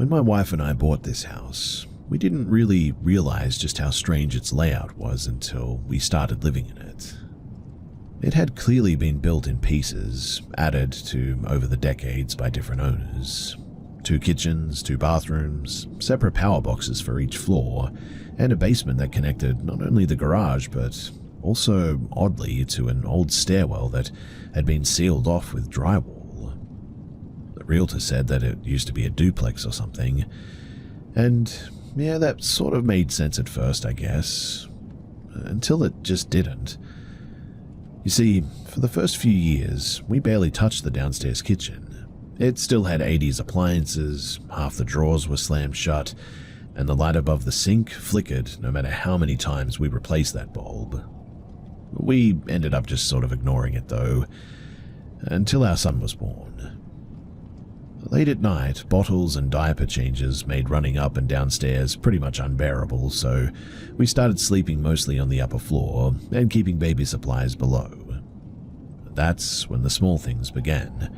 When my wife and I bought this house, we didn't really realize just how strange its layout was until we started living in it. It had clearly been built in pieces, added to over the decades by different owners. 2 kitchens, 2 bathrooms, separate power boxes for each floor, and a basement that connected not only the garage but also, oddly, to an old stairwell that had been sealed off with drywall. The realtor said that it used to be a duplex or something, and yeah, that sort of made sense at first, I guess, until it just didn't. You see, for the first few years, we barely touched the downstairs kitchen. It still had 80s appliances, half the drawers were slammed shut, and the light above the sink flickered no matter how many times we replaced that bulb. We ended up just sort of ignoring it though, until our son was born. Late at night, bottles and diaper changes made running up and downstairs pretty much unbearable, so we started sleeping mostly on the upper floor and keeping baby supplies below. That's when the small things began.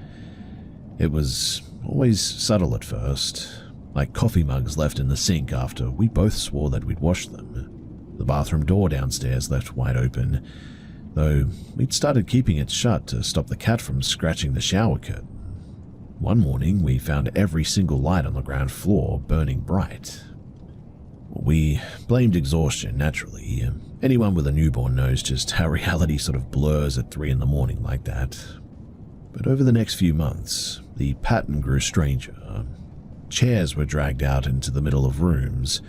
It was always subtle at first, like coffee mugs left in the sink after we both swore that we'd washed them. The bathroom door downstairs left wide open, though we'd started keeping it shut to stop the cat from scratching the shower curtain. One morning, we found every single light on the ground floor burning bright. We blamed exhaustion, naturally. Anyone with a newborn knows just how reality sort of blurs at 3 in the morning like that. But over the next few months, the pattern grew stranger. Chairs were dragged out into the middle of rooms.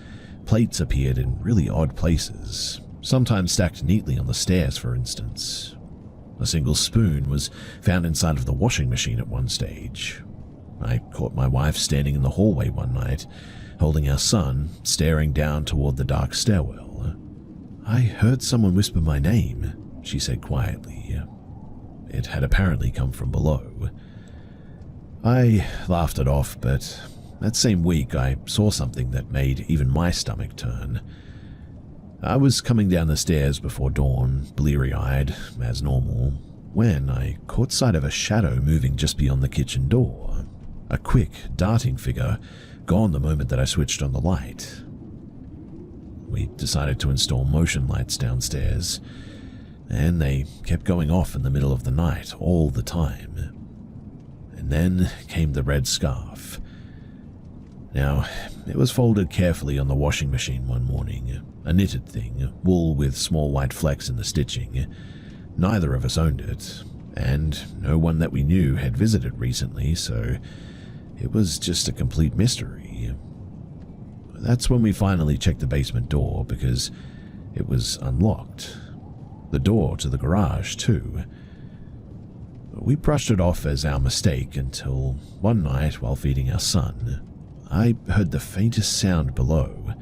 Plates appeared in really odd places, sometimes stacked neatly on the stairs, for instance. A single spoon was found inside of the washing machine at one stage. I caught my wife standing in the hallway one night, holding our son, staring down toward the dark stairwell. "I heard someone whisper my name," she said quietly. It had apparently come from below. I laughed it off, but that same week I saw something that made even my stomach turn. I was coming down the stairs before dawn, bleary-eyed, as normal, when I caught sight of a shadow moving just beyond the kitchen door. A quick, darting figure, gone the moment that I switched on the light. We decided to install motion lights downstairs, and they kept going off in the middle of the night all the time. And then came the red scarf. Now, it was folded carefully on the washing machine one morning, a knitted thing, wool with small white flecks in the stitching. Neither of us owned it, and no one that we knew had visited recently, so it was just a complete mystery. That's when we finally checked the basement door, because it was unlocked. The door to the garage, too. We brushed it off as our mistake until one night, while feeding our son, I heard the faintest sound below.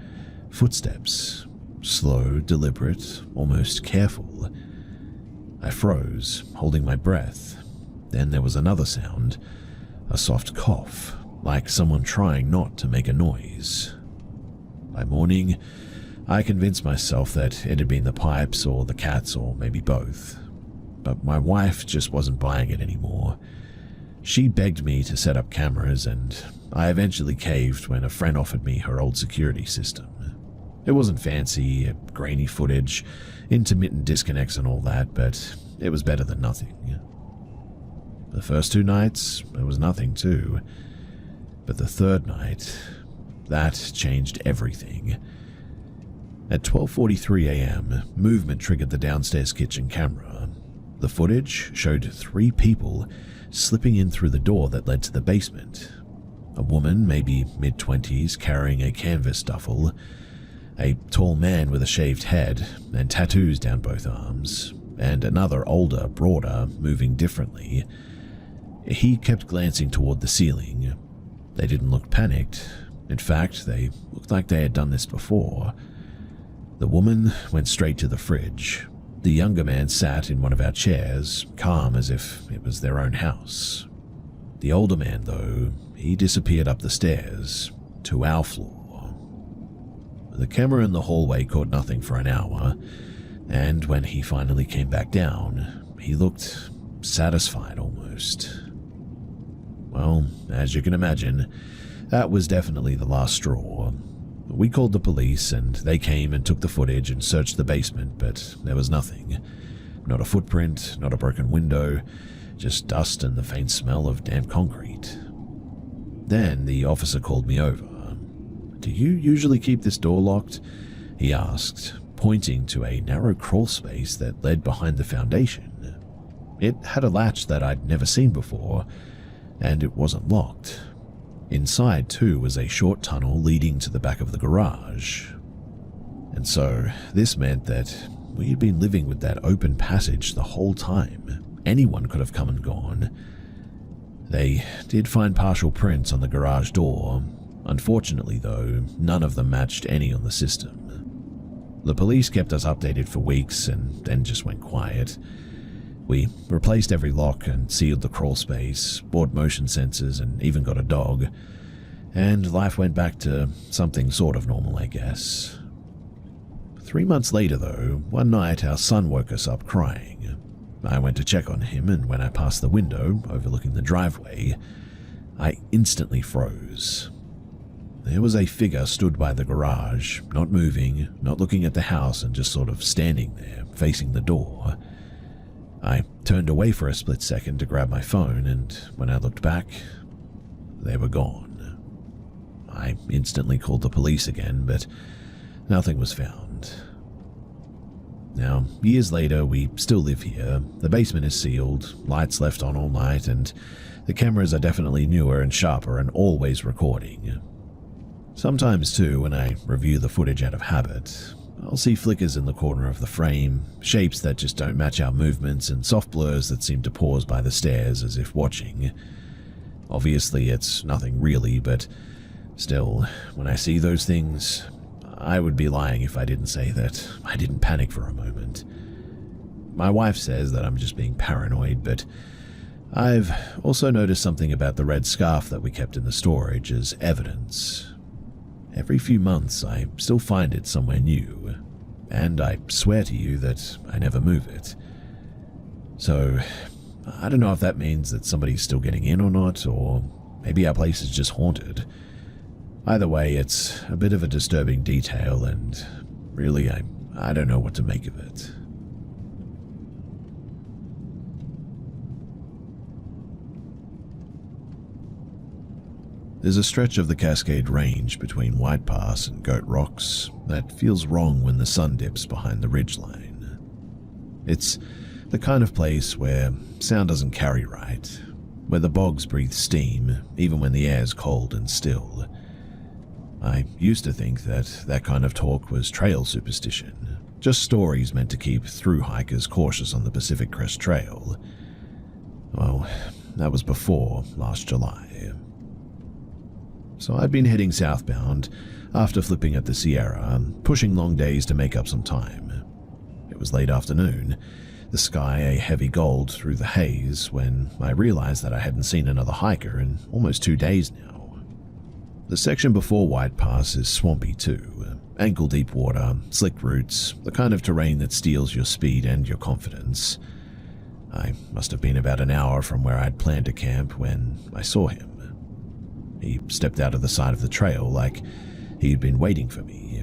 Footsteps. Slow, deliberate, almost careful. I froze, holding my breath. Then there was another sound. A soft cough, like someone trying not to make a noise. By morning, I convinced myself that it had been the pipes or the cats or maybe both. But my wife just wasn't buying it anymore. She begged me to set up cameras, and I eventually caved when a friend offered me her old security system. It wasn't fancy, grainy footage, intermittent disconnects and all that, but it was better than nothing. The first 2 nights, there was nothing too. But the third night, that changed everything. At 12:43 a.m., movement triggered the downstairs kitchen camera. The footage showed 3 people slipping in through the door that led to the basement. A woman, maybe mid-20s, carrying a canvas duffel. A tall man with a shaved head and tattoos down both arms. And another older, broader, moving differently. He kept glancing toward the ceiling. They didn't look panicked. In fact, they looked like they had done this before. The woman went straight to the fridge. The younger man sat in one of our chairs, calm as if it was their own house. The older man, though, he disappeared up the stairs, to our floor. The camera in the hallway caught nothing for an hour, and when he finally came back down, he looked satisfied almost. Well, as you can imagine, that was definitely the last straw. We called the police and they came and took the footage and searched the basement, but there was nothing. Not a footprint, not a broken window, just dust and the faint smell of damp concrete. Then the officer called me over. "Do you usually keep this door locked?" he asked, pointing to a narrow crawl space that led behind the foundation. It had a latch that I'd never seen before, and it wasn't locked. Inside, too, was a short tunnel leading to the back of the garage. And so, this meant that we had been living with that open passage the whole time. Anyone could have come and gone. They did find partial prints on the garage door. Unfortunately, though, none of them matched any on the system. The police kept us updated for weeks and then just went quiet. We replaced every lock and sealed the crawl space, bought motion sensors, and even got a dog. And life went back to something sort of normal, I guess. 3 months later, though, one night our son woke us up crying. I went to check on him, and when I passed the window overlooking the driveway, I instantly froze. There was a figure stood by the garage, not moving, not looking at the house, and just sort of standing there, facing the door. I turned away for a split second to grab my phone, and when I looked back, they were gone. I instantly called the police again, but nothing was found. Now, years later, we still live here. The basement is sealed, lights left on all night, and the cameras are definitely newer and sharper and always recording. Sometimes, too, when I review the footage out of habit, I'll see flickers in the corner of the frame, shapes that just don't match our movements, and soft blurs that seem to pause by the stairs as if watching. Obviously, it's nothing really, but still, when I see those things, I would be lying if I didn't say that I didn't panic for a moment. My wife says that I'm just being paranoid, but I've also noticed something about the red scarf that we kept in the storage as evidence. Every few months, I still find it somewhere new, and I swear to you that I never move it. So, I don't know if that means that somebody's still getting in or not, or maybe our place is just haunted. Either way, it's a bit of a disturbing detail, and really, I don't know what to make of it. There's a stretch of the Cascade Range between White Pass and Goat Rocks that feels wrong when the sun dips behind the ridgeline. It's the kind of place where sound doesn't carry right, where the bogs breathe steam even when the air's cold and still. I used to think that that kind of talk was trail superstition, just stories meant to keep through hikers cautious on the Pacific Crest Trail. Well, that was before last July. So I'd been heading southbound after flipping at the Sierra, pushing long days to make up some time. It was late afternoon, the sky a heavy gold through the haze, when I realized that I hadn't seen another hiker in almost 2 days now. The section before White Pass is swampy too, ankle-deep water, slick roots, the kind of terrain that steals your speed and your confidence. I must have been about an hour from where I'd planned to camp when I saw him. He stepped out of the side of the trail like he'd been waiting for me.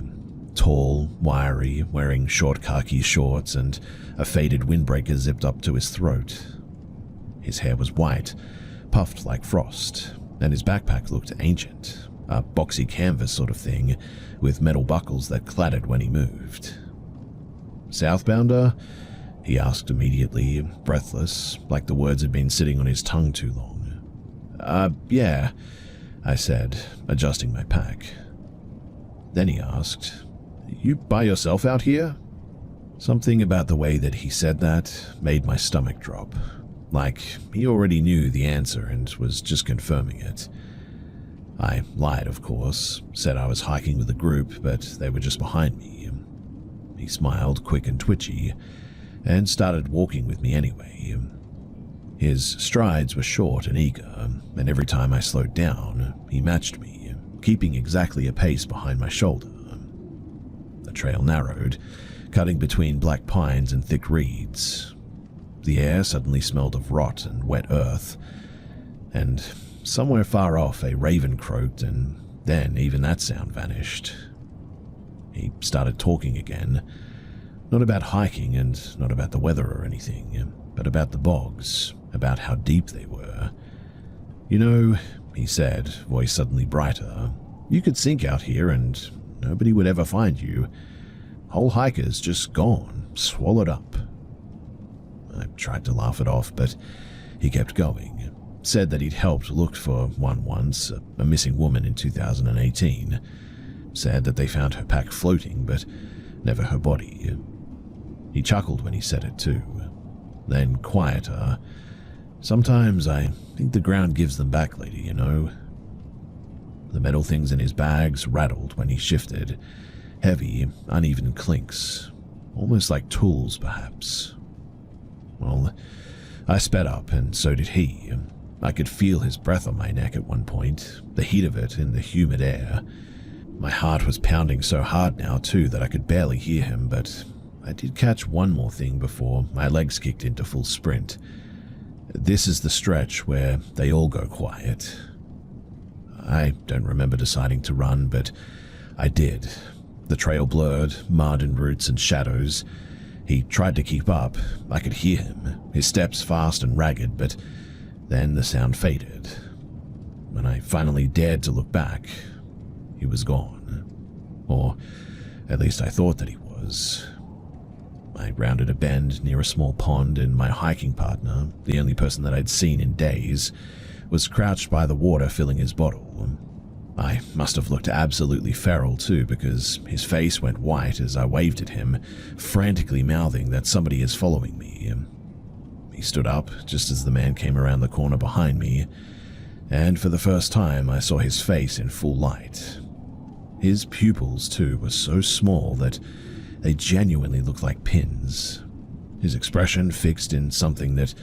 Tall, wiry, wearing short khaki shorts and a faded windbreaker zipped up to his throat. His hair was white, puffed like frost, and his backpack looked ancient, a boxy canvas sort of thing, with metal buckles that clattered when he moved. "Southbounder?" he asked immediately, breathless, like the words had been sitting on his tongue too long. Yeah," I said, adjusting my pack. Then he asked, "You by yourself out here?" Something about the way that he said that made my stomach drop, like he already knew the answer and was just confirming it. I lied, of course, said I was hiking with a group, but they were just behind me. He smiled, quick and twitchy, and started walking with me anyway. His strides were short and eager, and every time I slowed down, he matched me, keeping exactly a pace behind my shoulder. The trail narrowed, cutting between black pines and thick reeds. The air suddenly smelled of rot and wet earth, and somewhere far off, a raven croaked, and then even that sound vanished. He started talking again, not about hiking and not about the weather or anything, but about the bogs, about how deep they were. "You know," he said, voice suddenly brighter, "you could sink out here and nobody would ever find you. Whole hikers just gone, swallowed up." I tried to laugh it off, but he kept going. Said that he'd helped look for one once, a missing woman in 2018. Said that they found her pack floating, but never her body. He chuckled when he said it too. Then quieter, "Sometimes I think the ground gives them back, lady, you know." The metal things in his bags rattled when he shifted. Heavy, uneven clinks, almost like tools, perhaps. Well, I sped up, and so did he. I could feel his breath on my neck at one point, the heat of it in the humid air. My heart was pounding so hard now, too, that I could barely hear him, but I did catch one more thing before my legs kicked into full sprint. "This is the stretch where they all go quiet." I don't remember deciding to run, but I did. The trail blurred, mud and roots and shadows. He tried to keep up. I could hear him, his steps fast and ragged, but then the sound faded. When I finally dared to look back, he was gone. Or at least I thought that he was. I rounded a bend near a small pond, and my hiking partner, the only person that I'd seen in days, was crouched by the water filling his bottle. I must have looked absolutely feral too, because his face went white as I waved at him, frantically mouthing that somebody is following me. He stood up just as the man came around the corner behind me, and for the first time I saw his face in full light. His pupils too were so small that they genuinely looked like pins. His expression fixed in something that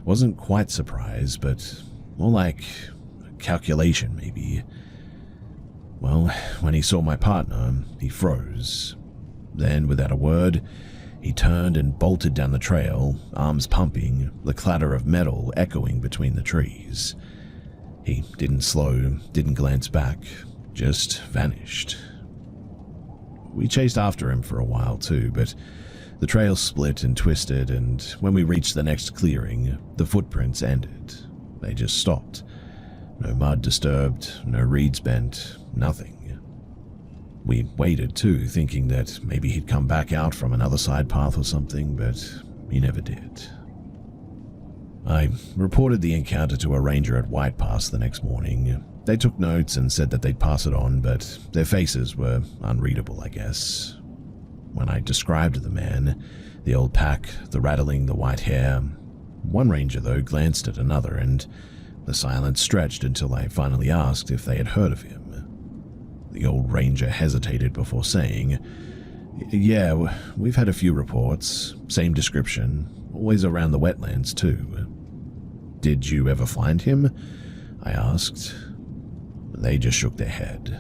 wasn't quite surprise, but more like calculation maybe. Well, when he saw my partner, he froze. Then, without a word, he turned and bolted down the trail, arms pumping, the clatter of metal echoing between the trees. He didn't slow, didn't glance back, just vanished. We chased after him for a while too, but the trail split and twisted, and when we reached the next clearing, the footprints ended. They just stopped. No mud disturbed, no reeds bent, nothing. We waited too, thinking that maybe he'd come back out from another side path or something, but he never did. I reported the encounter to a ranger at White Pass the next morning. They took notes and said that they'd pass it on, but their faces were unreadable, I guess. When I described the man, the old pack, the rattling, the white hair, one ranger, though, glanced at another, and the silence stretched until I finally asked if they had heard of him. The old ranger hesitated before saying, "Yeah, we've had a few reports, same description, always around the wetlands too." "Did you ever find him?" I asked. They just shook their head.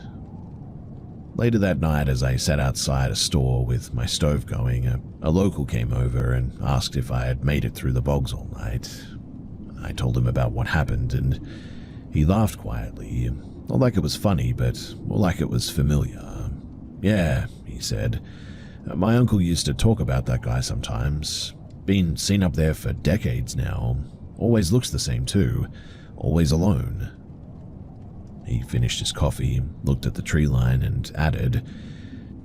Later that night, as I sat outside a store with my stove going, a local came over and asked if I had made it through the bogs all night. I told him about what happened, and he laughed quietly, not like it was funny, but more like it was familiar. "Yeah," he said, "my uncle used to talk about that guy sometimes. Been seen up there for decades now. Always looks the same too, always alone." He finished his coffee, looked at the tree line, and added,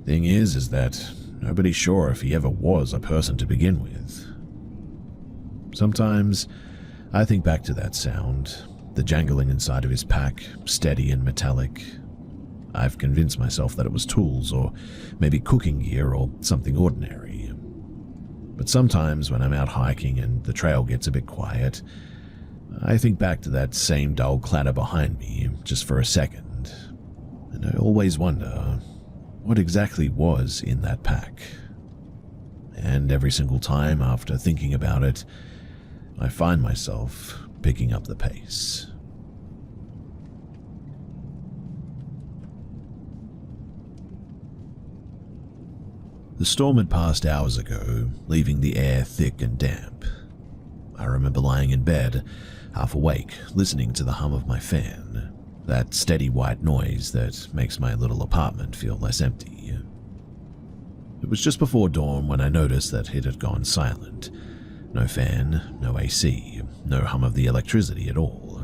"Thing is that nobody's sure if he ever was a person to begin with." Sometimes I think back to that sound, the jangling inside of his pack, steady and metallic. I've convinced myself that it was tools, or maybe cooking gear, or something ordinary. But sometimes when I'm out hiking and the trail gets a bit quiet, I think back to that same dull clatter behind me just for a second, and I always wonder what exactly was in that pack. And every single time after thinking about it, I find myself picking up the pace. The storm had passed hours ago, leaving the air thick and damp. I remember lying in bed, half awake, listening to the hum of my fan, that steady white noise that makes my little apartment feel less empty. It was just before dawn when I noticed that it had gone silent. No fan, no AC, no hum of the electricity at all.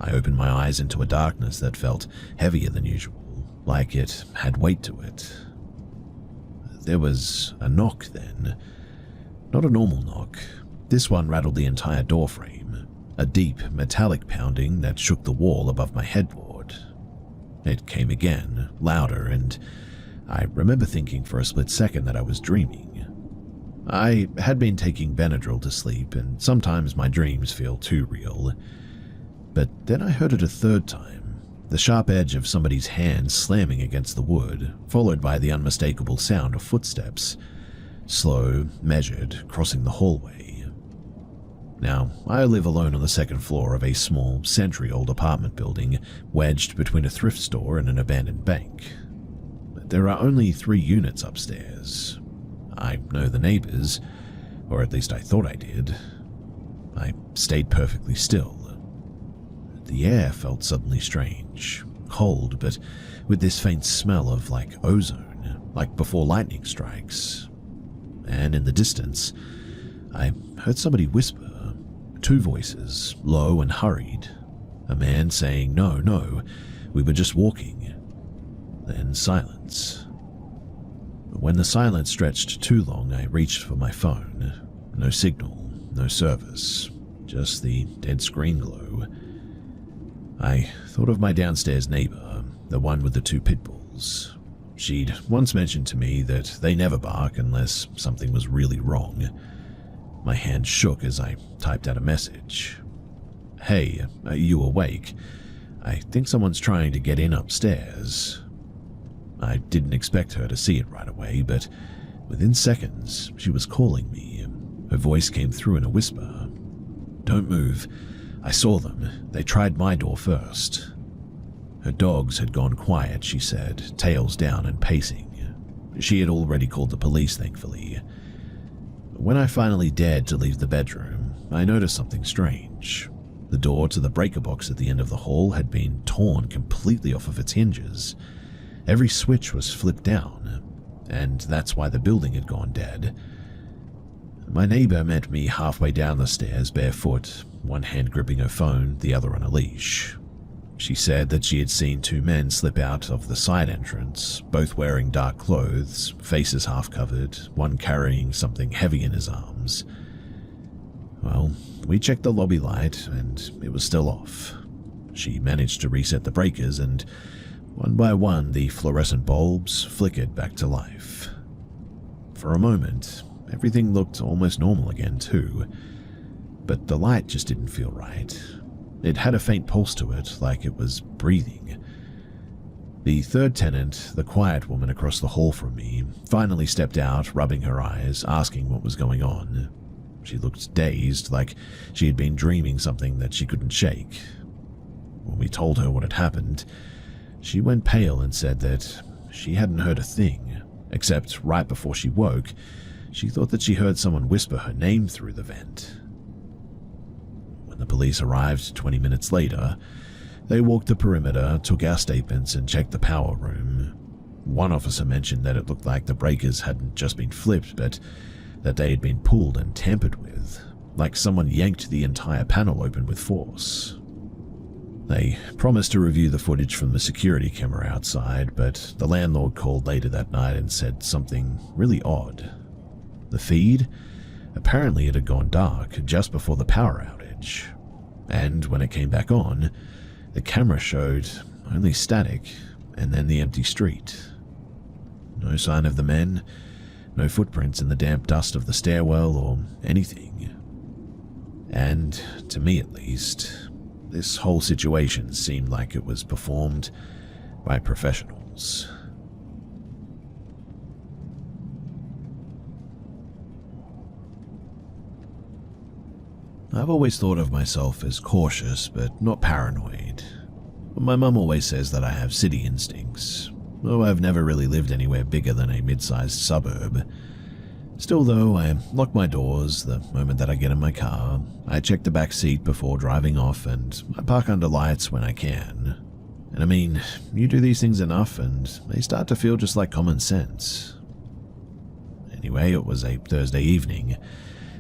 I opened my eyes into a darkness that felt heavier than usual, like it had weight to it. There was a knock then. Not a normal knock. This one rattled the entire doorframe, a deep, metallic pounding that shook the wall above my headboard. It came again, louder, and I remember thinking for a split second that I was dreaming. I had been taking Benadryl to sleep, and sometimes my dreams feel too real. But then I heard it a third time, the sharp edge of somebody's hand slamming against the wood, followed by the unmistakable sound of footsteps, slow, measured, crossing the hallway. Now, I live alone on the second floor of a small, century-old apartment building wedged between a thrift store and an abandoned bank. There are only 3 units upstairs. I know the neighbors, or at least I thought I did. I stayed perfectly still. The air felt suddenly strange, cold, but with this faint smell of like ozone, like before lightning strikes. And in the distance, I heard somebody whisper, 2 voices, low and hurried. A man saying, "No, we were just walking." Then silence. When the silence stretched too long, I reached for my phone. No signal, no service, just the dead screen glow. I thought of my downstairs neighbor, the one with the 2 pit bulls. She'd once mentioned to me that they never bark unless something was really wrong. My hand shook as I typed out a message. "Hey, are you awake? I think someone's trying to get in upstairs." I didn't expect her to see it right away, but within seconds, she was calling me. Her voice came through in a whisper. "Don't move. I saw them. They tried my door first." Her dogs had gone quiet, she said, tails down and pacing. She had already called the police, thankfully. When I finally dared to leave the bedroom, I noticed something strange. The door to the breaker box at the end of the hall had been torn completely off of its hinges. Every switch was flipped down, and that's why the building had gone dead. My neighbor met me halfway down the stairs barefoot, one hand gripping her phone, the other on a leash. She said that she had seen 2 men slip out of the side entrance, both wearing dark clothes, faces half covered, one carrying something heavy in his arms. Well, we checked the lobby light, and it was still off. She managed to reset the breakers, and one by one, the fluorescent bulbs flickered back to life. For a moment, everything looked almost normal again, too. But the light just didn't feel right. It had a faint pulse to it, like it was breathing. The third tenant, the quiet woman across the hall from me, finally stepped out, rubbing her eyes, asking what was going on. She looked dazed, like she had been dreaming something that she couldn't shake. When we told her what had happened, she went pale and said that she hadn't heard a thing, except right before she woke, she thought that she heard someone whisper her name through the vent. When the police arrived 20 minutes later, they walked the perimeter, took our statements, and checked the power room. One officer mentioned that it looked like the breakers hadn't just been flipped, but that they had been pulled and tampered with, like someone yanked the entire panel open with force. They promised to review the footage from the security camera outside, but the landlord called later that night and said something really odd. The feed? Apparently it had gone dark just before the power outage, and when it came back on, the camera showed only static and then the empty street. No sign of the men, no footprints in the damp dust of the stairwell or anything. And, to me at least, this whole situation seemed like it was performed by professionals. I've always thought of myself as cautious but not paranoid. My mum always says that I have city instincts, though I've never really lived anywhere bigger than a mid-sized suburb. Still though, I lock my doors the moment that I get in my car. I check the back seat before driving off, and I park under lights when I can. And I mean, you do these things enough and they start to feel just like common sense. Anyway, it was a Thursday evening,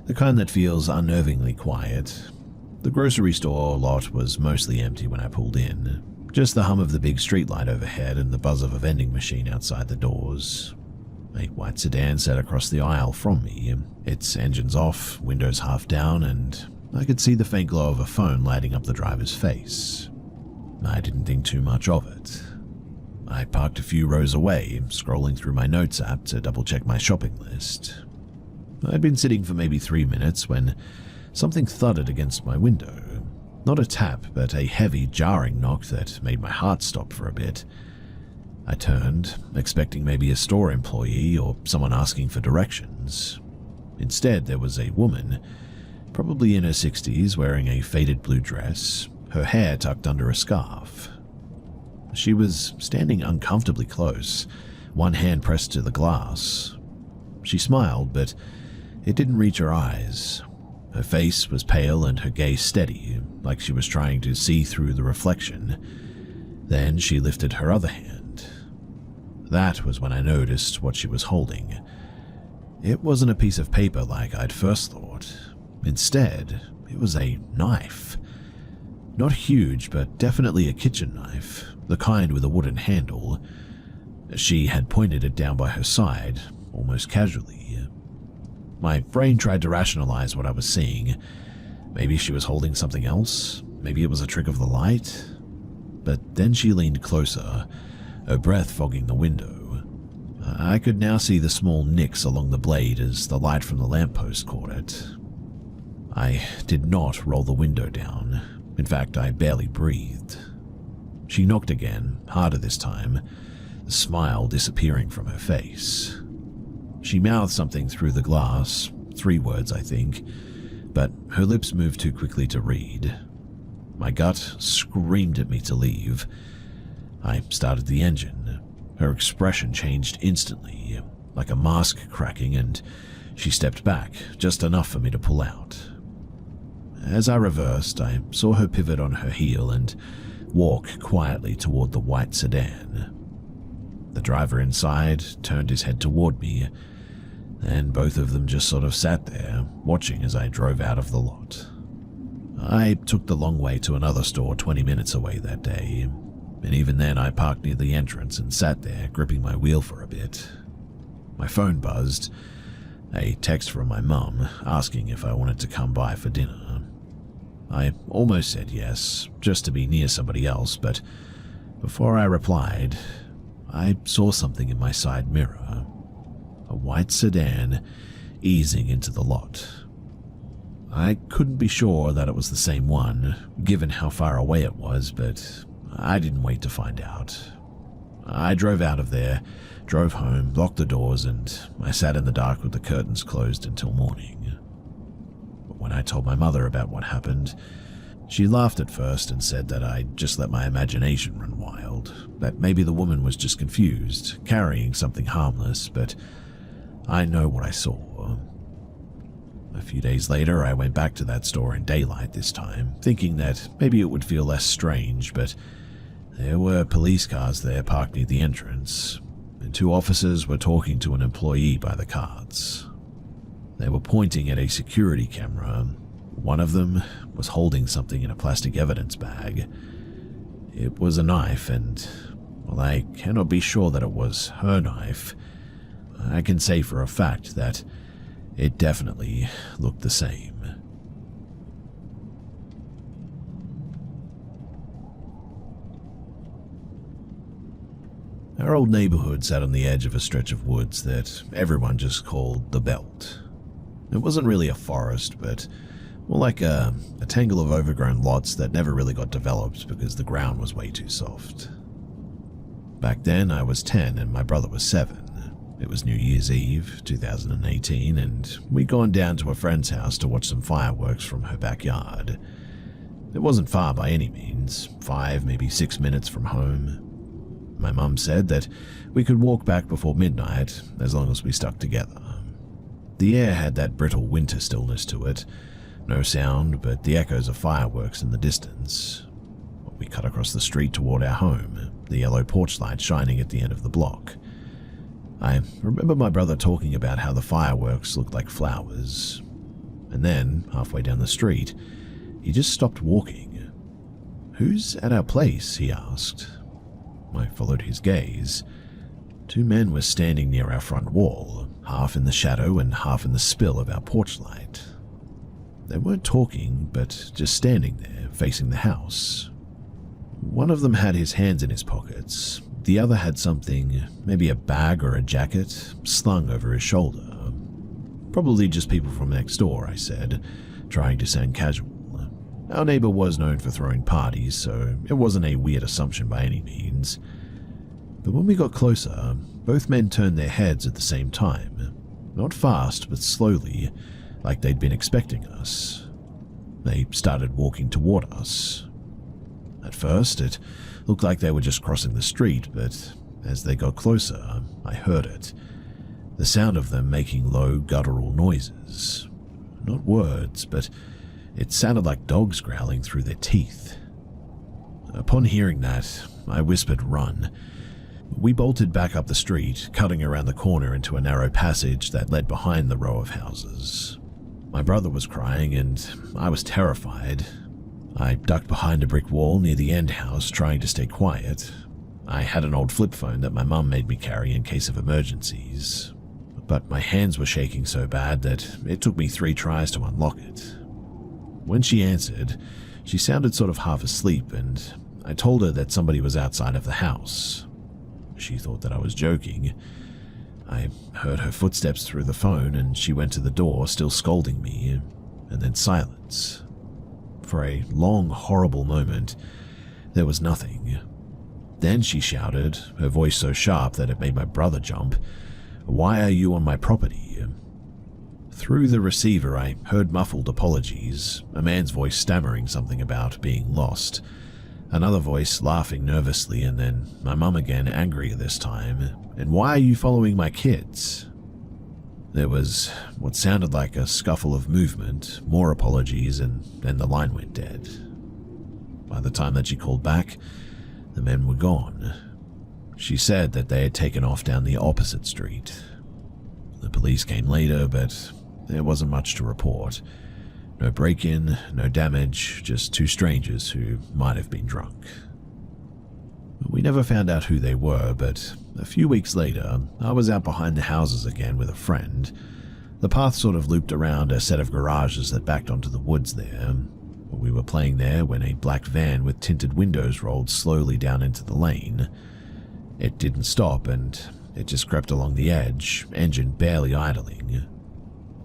the kind that feels unnervingly quiet. The grocery store lot was mostly empty when I pulled in. Just the hum of the big streetlight overhead and the buzz of a vending machine outside the doors. A white sedan sat across the aisle from me, its engines off, windows half down, and I could see the faint glow of a phone lighting up the driver's face. I didn't think too much of it. I parked a few rows away, scrolling through my notes app to double-check my shopping list. I'd been sitting for maybe 3 minutes when something thudded against my window. Not a tap, but a heavy, jarring knock that made my heart stop for a bit. I turned, expecting maybe a store employee or someone asking for directions. Instead, there was a woman, probably in her 60s, wearing a faded blue dress, her hair tucked under a scarf. She was standing uncomfortably close, one hand pressed to the glass. She smiled, but it didn't reach her eyes. Her face was pale and her gaze steady, like she was trying to see through the reflection. Then she lifted her other hand. That was when I noticed what she was holding. It wasn't a piece of paper like I'd first thought. Instead, it was a knife. Not huge, but definitely a kitchen knife, the kind with a wooden handle. She had pointed it down by her side, almost casually. My brain tried to rationalize what I was seeing. Maybe she was holding something else. Maybe it was a trick of the light. But then she leaned closer, her breath fogging the window. I could now see the small nicks along the blade as the light from the lamppost caught it. I did not roll the window down. In fact, I barely breathed. She knocked again, harder this time, the smile disappearing from her face. She mouthed something through the glass, 3 words, I think, but her lips moved too quickly to read. My gut screamed at me to leave. I started the engine. Her expression changed instantly, like a mask cracking, and she stepped back, just enough for me to pull out. As I reversed, I saw her pivot on her heel and walk quietly toward the white sedan. The driver inside turned his head toward me, and both of them just sort of sat there, watching as I drove out of the lot. I took the long way to another store 20 minutes away that day, and even then I parked near the entrance and sat there, gripping my wheel for a bit. My phone buzzed, a text from my mum asking if I wanted to come by for dinner. I almost said yes, just to be near somebody else, but before I replied, I saw something in my side mirror. A white sedan easing into the lot. I couldn't be sure that it was the same one, given how far away it was, but I didn't wait to find out. I drove out of there, drove home, locked the doors, and I sat in the dark with the curtains closed until morning. But when I told my mother about what happened, she laughed at first and said that I'd just let my imagination run wild, that maybe the woman was just confused, carrying something harmless, but I know what I saw. A few days later, I went back to that store in daylight this time, thinking that maybe it would feel less strange, but there were police cars there parked near the entrance, and 2 officers were talking to an employee by the carts. They were pointing at a security camera. One of them was holding something in a plastic evidence bag. It was a knife, and while I cannot be sure that it was her knife, I can say for a fact that it definitely looked the same. Our old neighborhood sat on the edge of a stretch of woods that everyone just called the Belt. It wasn't really a forest, but more like a tangle of overgrown lots that never really got developed because the ground was way too soft. Back then, I was 10 and my brother was 7. It was New Year's Eve, 2018, and we'd gone down to a friend's house to watch some fireworks from her backyard. It wasn't far by any means, 5, maybe 6 minutes from home. My mum said that we could walk back before midnight as long as we stuck together. The air had that brittle winter stillness to it. No sound but the echoes of fireworks in the distance. We cut across the street toward our home, the yellow porch light shining at the end of the block. I remember my brother talking about how the fireworks looked like flowers. And then, halfway down the street, he just stopped walking. "Who's at our place?" he asked. I followed his gaze. Two men were standing near our front wall, half in the shadow and half in the spill of our porch light. They weren't talking, but just standing there, facing the house. One of them had his hands in his pockets. The other had something, maybe a bag or a jacket, slung over his shoulder. "Probably just people from next door," I said, trying to sound casual. Our neighbor was known for throwing parties, so it wasn't a weird assumption by any means. But when we got closer, both men turned their heads at the same time. Not fast, but slowly, like they'd been expecting us. They started walking toward us. At first, it looked like they were just crossing the street, but as they got closer, I heard it. The sound of them making low, guttural noises. Not words, but it sounded like dogs growling through their teeth. Upon hearing that, I whispered, "Run." We bolted back up the street, cutting around the corner into a narrow passage that led behind the row of houses. My brother was crying, and I was terrified. I ducked behind a brick wall near the end house, trying to stay quiet. I had an old flip phone that my mum made me carry in case of emergencies, but my hands were shaking so bad that it took me 3 tries to unlock it. When she answered, she sounded sort of half asleep, and I told her that somebody was outside of the house. She thought that I was joking. I heard her footsteps through the phone, and she went to the door, still scolding me, and then silence. For a long, horrible moment, there was nothing. Then she shouted, her voice so sharp that it made my brother jump, "Why are you on my property?" Through the receiver, I heard muffled apologies, a man's voice stammering something about being lost, another voice laughing nervously, and then my mum again, angrier this time. "And why are you following my kids?" There was what sounded like a scuffle of movement, more apologies, and then the line went dead. By the time that she called back, the men were gone. She said that they had taken off down the opposite street. The police came later, but there wasn't much to report. No break-in, no damage, just 2 strangers who might have been drunk. We never found out who they were, but a few weeks later, I was out behind the houses again with a friend. The path sort of looped around a set of garages that backed onto the woods there. We were playing there when a black van with tinted windows rolled slowly down into the lane. It didn't stop, and it just crept along the edge, engine barely idling.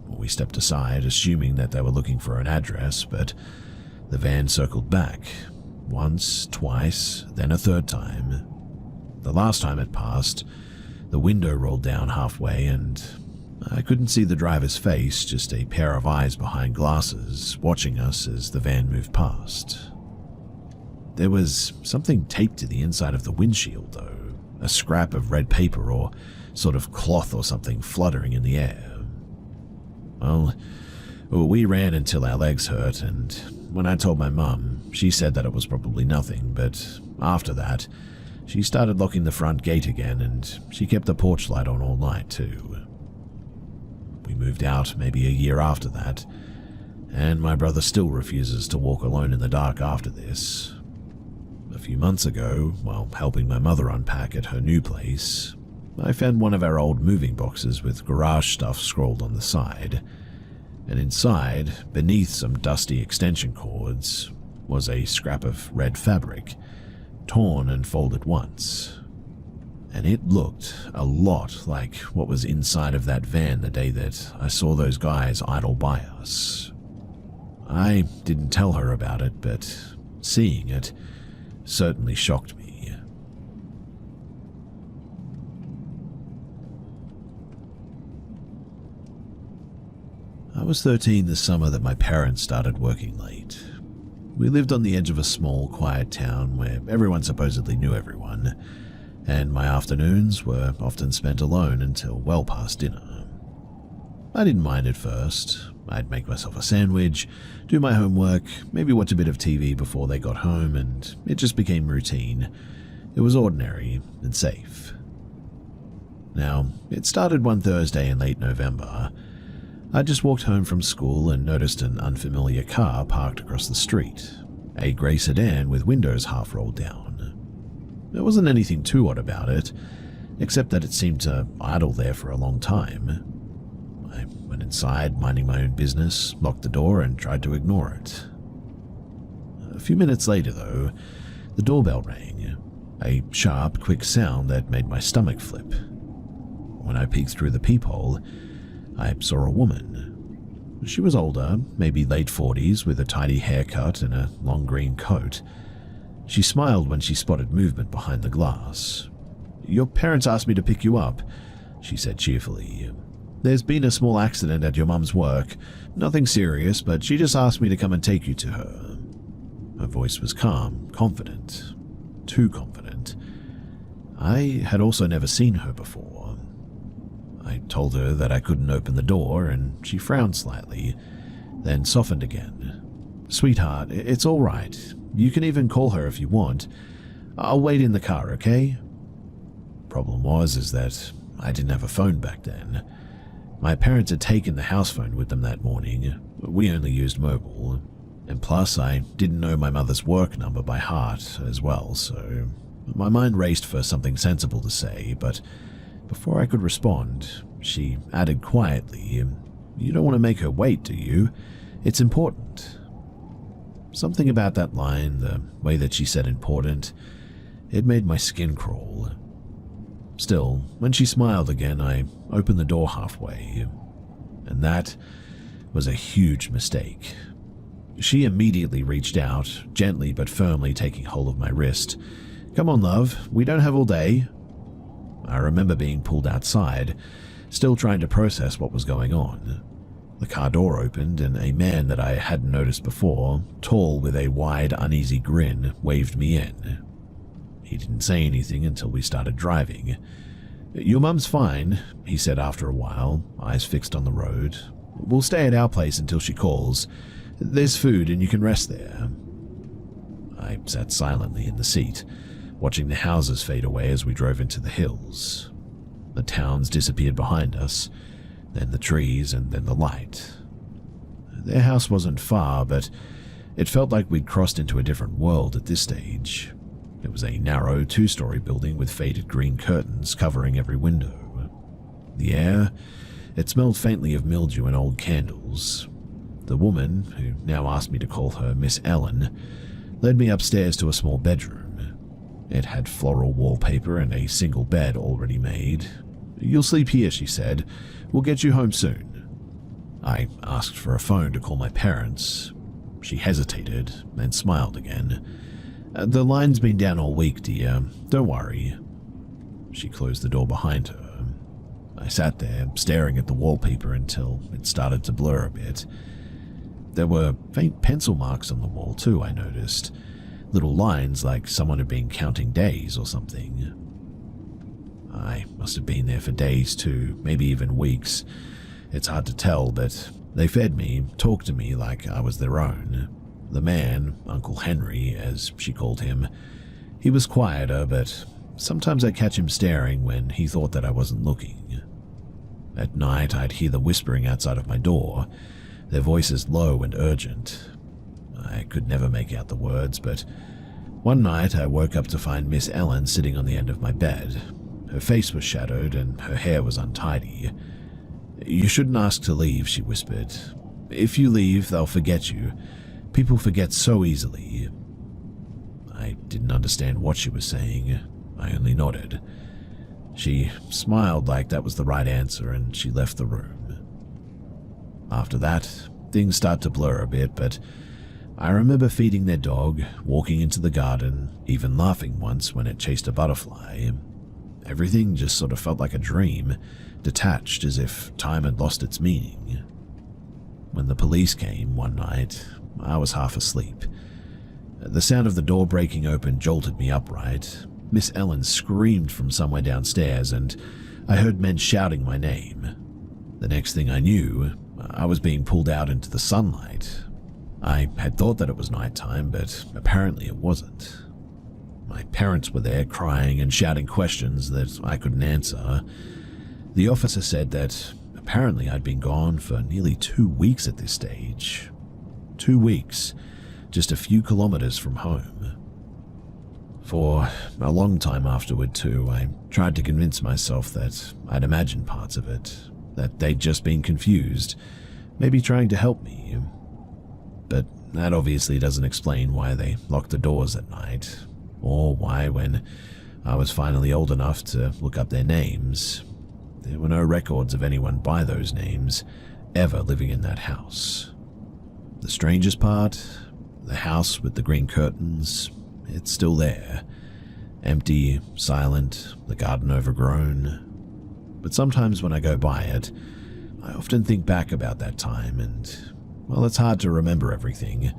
We stepped aside, assuming that they were looking for an address, but the van circled back. Once, twice, then a 3rd time. The last time it passed, the window rolled down halfway, and I couldn't see the driver's face, just a pair of eyes behind glasses, watching us as the van moved past. There was something taped to the inside of the windshield, though, a scrap of red paper or sort of cloth or something fluttering in the air. Well, we ran until our legs hurt, and when I told my mum, she said that it was probably nothing, but after that, she started locking the front gate again, and she kept the porch light on all night too. We moved out maybe a year after that, and my brother still refuses to walk alone in the dark after this. A few months ago, while helping my mother unpack at her new place, I found one of our old moving boxes with garage stuff scrolled on the side, and inside, beneath some dusty extension cords, was a scrap of red fabric, torn and folded once. And it looked a lot like what was inside of that van the day that I saw those guys idle by us. I didn't tell her about it, but seeing it certainly shocked me. I was 13 the summer that my parents started working late. We lived on the edge of a small, quiet town where everyone supposedly knew everyone, and my afternoons were often spent alone until well past dinner. I didn't mind at first. I'd make myself a sandwich, do my homework, maybe watch a bit of TV before they got home, and it just became routine. It was ordinary and safe. Now, it started one Thursday in late November. I just walked home from school and noticed an unfamiliar car parked across the street, a grey sedan with windows half rolled down. There wasn't anything too odd about it, except that it seemed to idle there for a long time. I went inside, minding my own business, locked the door, and tried to ignore it. A few minutes later, though, the doorbell rang, a sharp, quick sound that made my stomach flip. When I peeked through the peephole, I saw a woman. She was older, maybe late 40s, with a tidy haircut and a long green coat. She smiled when she spotted movement behind the glass. "Your parents asked me to pick you up," she said cheerfully. "There's been a small accident at your mum's work. Nothing serious, but she just asked me to come and take you to her." Her voice was calm, confident. Too confident. I had also never seen her before. I told her that I couldn't open the door, and she frowned slightly, then softened again. "Sweetheart, it's all right. You can even call her if you want. I'll wait in the car, okay?" Problem is that I didn't have a phone back then. My parents had taken the house phone with them that morning. We only used mobile. And plus, I didn't know my mother's work number by heart as well, so my mind raced for something sensible to say, but before I could respond, she added quietly, "You don't want to make her wait, do you? It's important." Something about that line, the way that she said important, it made my skin crawl. Still, when she smiled again, I opened the door halfway, and that was a huge mistake. She immediately reached out, gently but firmly taking hold of my wrist. "Come on, love, we don't have all day." I remember being pulled outside, still trying to process what was going on. The car door opened, and a man that I hadn't noticed before, tall with a wide, uneasy grin, waved me in. He didn't say anything until we started driving. "Your mum's fine," he said after a while, eyes fixed on the road. "We'll stay at our place until she calls. There's food and you can rest there." I sat silently in the seat, watching the houses fade away as we drove into the hills. The towns disappeared behind us, then the trees, and then the light. Their house wasn't far, but it felt like we'd crossed into a different world at this stage. It was a narrow, two-story building with faded green curtains covering every window. The air, it smelled faintly of mildew and old candles. The woman, who now asked me to call her Miss Ellen, led me upstairs to a small bedroom. It had floral wallpaper and a single bed already made. "You'll sleep here," she said. "We'll get you home soon." I asked for a phone to call my parents. She hesitated, then smiled again. "The line's been down all week, dear. Don't worry." She closed the door behind her. I sat there, staring at the wallpaper until it started to blur a bit. There were faint pencil marks on the wall too, I noticed. Little lines like someone had been counting days or something. I must have been there for days too, maybe even weeks. It's hard to tell, but they fed me, talked to me like I was their own. The man, Uncle Henry, as she called him, he was quieter, but sometimes I'd catch him staring when he thought that I wasn't looking. At night, I'd hear the whispering outside of my door, their voices low and urgent. I could never make out the words, but one night I woke up to find Miss Ellen sitting on the end of my bed. Her face was shadowed and her hair was untidy. "You shouldn't ask to leave," she whispered. "If you leave, they'll forget you. People forget so easily." I didn't understand what she was saying. I only nodded. She smiled like that was the right answer, and she left the room. After that, things started to blur a bit, but I remember feeding their dog, walking into the garden, even laughing once when it chased a butterfly. Everything just sort of felt like a dream, detached as if time had lost its meaning. When the police came one night, I was half asleep. The sound of the door breaking open jolted me upright. Miss Ellen screamed from somewhere downstairs, and I heard men shouting my name. The next thing I knew, I was being pulled out into the sunlight. I had thought that it was nighttime, but apparently it wasn't. My parents were there crying and shouting questions that I couldn't answer. The officer said that apparently I'd been gone for nearly 2 weeks at this stage. 2 weeks, just a few kilometers from home. For a long time afterward too, I tried to convince myself that I'd imagined parts of it, that they'd just been confused, maybe trying to help me. But that obviously doesn't explain why they locked the doors at night, or why, when I was finally old enough to look up their names, there were no records of anyone by those names ever living in that house. The strangest part, the house with the green curtains, it's still there. Empty, silent, the garden overgrown. But sometimes when I go by it, I often think back about that time and, well, it's hard to remember everything.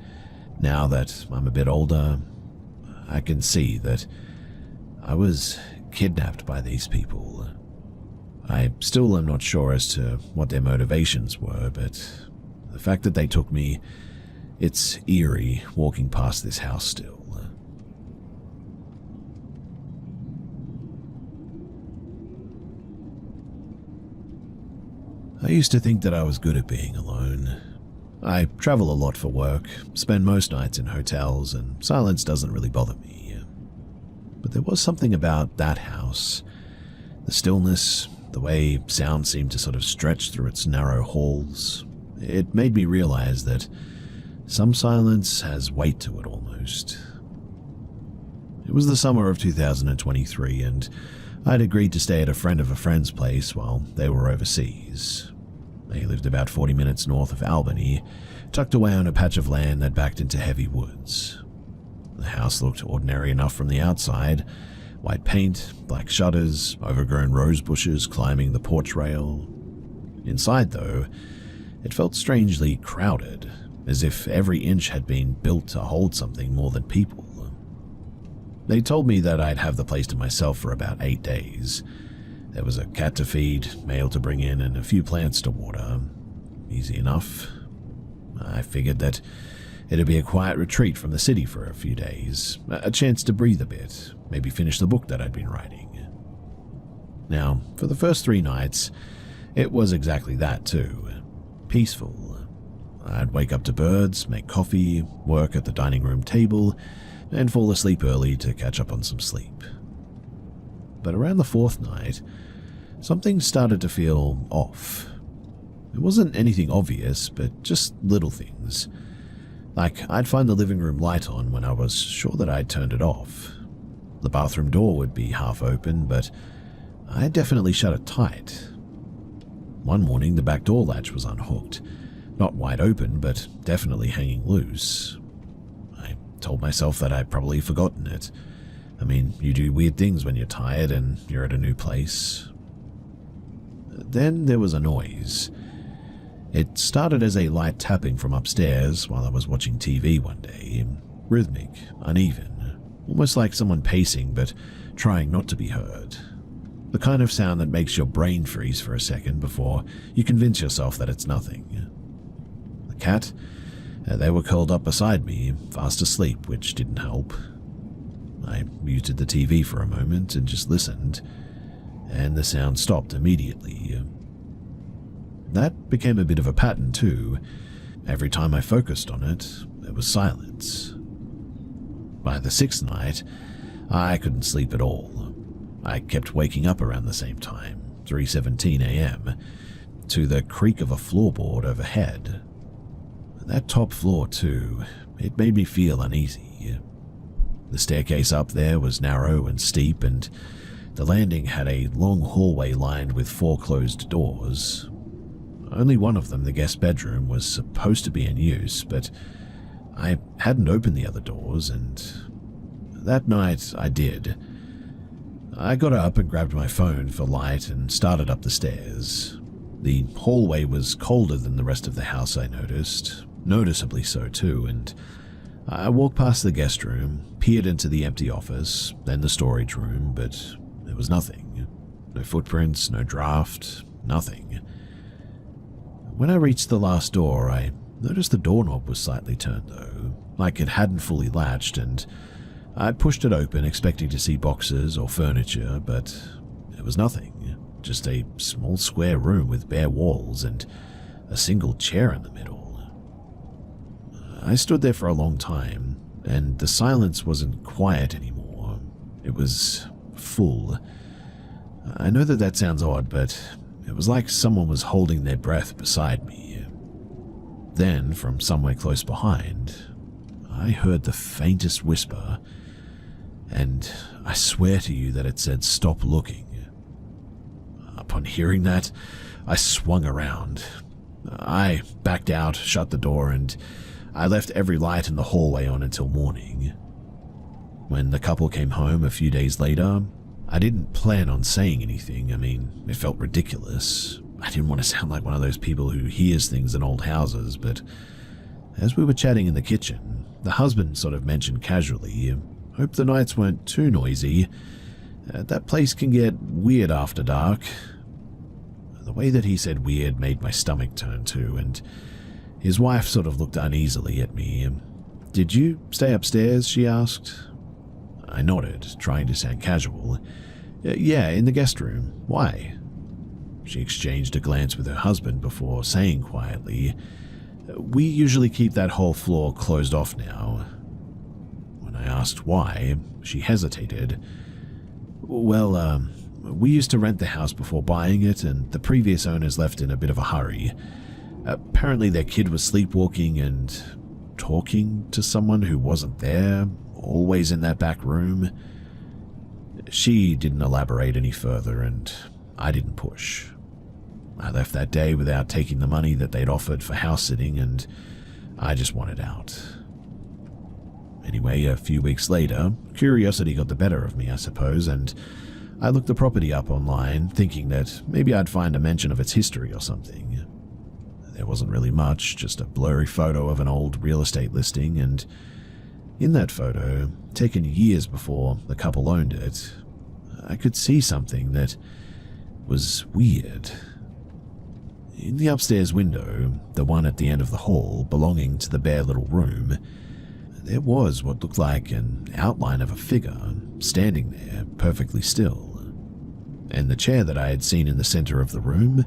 Now that I'm a bit older, I can see that I was kidnapped by these people. I still am not sure as to what their motivations were, but the fact that they took me, it's eerie walking past this house still. I used to think that I was good at being alone. I travel a lot for work, spend most nights in hotels, and silence doesn't really bother me. But there was something about that house. The stillness, the way sound seemed to sort of stretch through its narrow halls. It made me realize that some silence has weight to it almost. It was the summer of 2023, and I'd agreed to stay at a friend of a friend's place while they were overseas. They lived about 40 minutes north of Albany, tucked away on a patch of land that backed into heavy woods. The house looked ordinary enough from the outside: white paint, black shutters, overgrown rose bushes climbing the porch rail. Inside, though, it felt strangely crowded, as if every inch had been built to hold something more than people. They told me that I'd have the place to myself for about 8 days. There was a cat to feed, mail to bring in, and a few plants to water. Easy enough. I figured that it'd be a quiet retreat from the city for a few days, a chance to breathe a bit, maybe finish the book that I'd been writing. Now, for the first 3 nights, it was exactly that too. Peaceful. I'd wake up to birds, make coffee, work at the dining room table, and fall asleep early to catch up on some sleep. But around the 4th night, something started to feel off. It wasn't anything obvious, but just little things. Like, I'd find the living room light on when I was sure that I'd turned it off. The bathroom door would be half open, but I had definitely shut it tight. One morning, the back door latch was unhooked. Not wide open, but definitely hanging loose. I told myself that I'd probably forgotten it. I mean, you do weird things when you're tired and you're at a new place. Then there was a noise. It started as a light tapping from upstairs while I was watching TV one day. Rhythmic, uneven, almost like someone pacing but trying not to be heard. The kind of sound that makes your brain freeze for a second before you convince yourself that it's nothing. The cat, they were curled up beside me, fast asleep, which didn't help. I muted the TV for a moment and just listened, and the sound stopped immediately. That became a bit of a pattern too. Every time I focused on it, there was silence. By the 6th night, I couldn't sleep at all. I kept waking up around the same time, 3:17 a.m., to the creak of a floorboard overhead. That top floor too, it made me feel uneasy. The staircase up there was narrow and steep, and the landing had a long hallway lined with 4 closed doors. Only one of them, the guest bedroom, was supposed to be in use, but I hadn't opened the other doors, and that night I did. I got up and grabbed my phone for light and started up the stairs. The hallway was colder than the rest of the house, I noticed, noticeably so too, and I walked past the guest room, peered into the empty office, then the storage room, but there was nothing. No footprints, no draft, nothing. When I reached the last door, I noticed the doorknob was slightly turned though, like it hadn't fully latched, and I pushed it open expecting to see boxes or furniture, but there was nothing. Just a small square room with bare walls and a single chair in the middle. I stood there for a long time, and the silence wasn't quiet anymore. It was full. I know that sounds odd, but it was like someone was holding their breath beside me. Then, from somewhere close behind, I heard the faintest whisper, and I swear to you that it said, "Stop looking." Upon hearing that, I swung around. I backed out, shut the door, and I left every light in the hallway on until morning. When the couple came home a few days later, I didn't plan on saying anything. I mean, it felt ridiculous. I didn't want to sound like one of those people who hears things in old houses, but as we were chatting in the kitchen, the husband sort of mentioned casually, "Hope the nights weren't too noisy. That place can get weird after dark." The way that he said weird made my stomach turn too, and his wife sort of looked uneasily at me. "Did you stay upstairs?" she asked. I nodded, trying to sound casual. "Yeah, in the guest room. Why?" She exchanged a glance with her husband before saying quietly, "We usually keep that whole floor closed off now." When I asked why, she hesitated. "Well, we used to rent the house before buying it, and the previous owners left in a bit of a hurry. Apparently their kid was sleepwalking and talking to someone who wasn't there, always in that back room." She didn't elaborate any further, and I didn't push. I left that day without taking the money that they'd offered for house sitting, and I just wanted out. Anyway, a few weeks later, curiosity got the better of me, I suppose, and I looked the property up online, thinking that maybe I'd find a mention of its history or something. There wasn't really much, just a blurry photo of an old real estate listing, and in that photo, taken years before the couple owned it, I could see something that was weird. In the upstairs window, the one at the end of the hall belonging to the bare little room, there was what looked like an outline of a figure standing there perfectly still. And the chair that I had seen in the center of the room,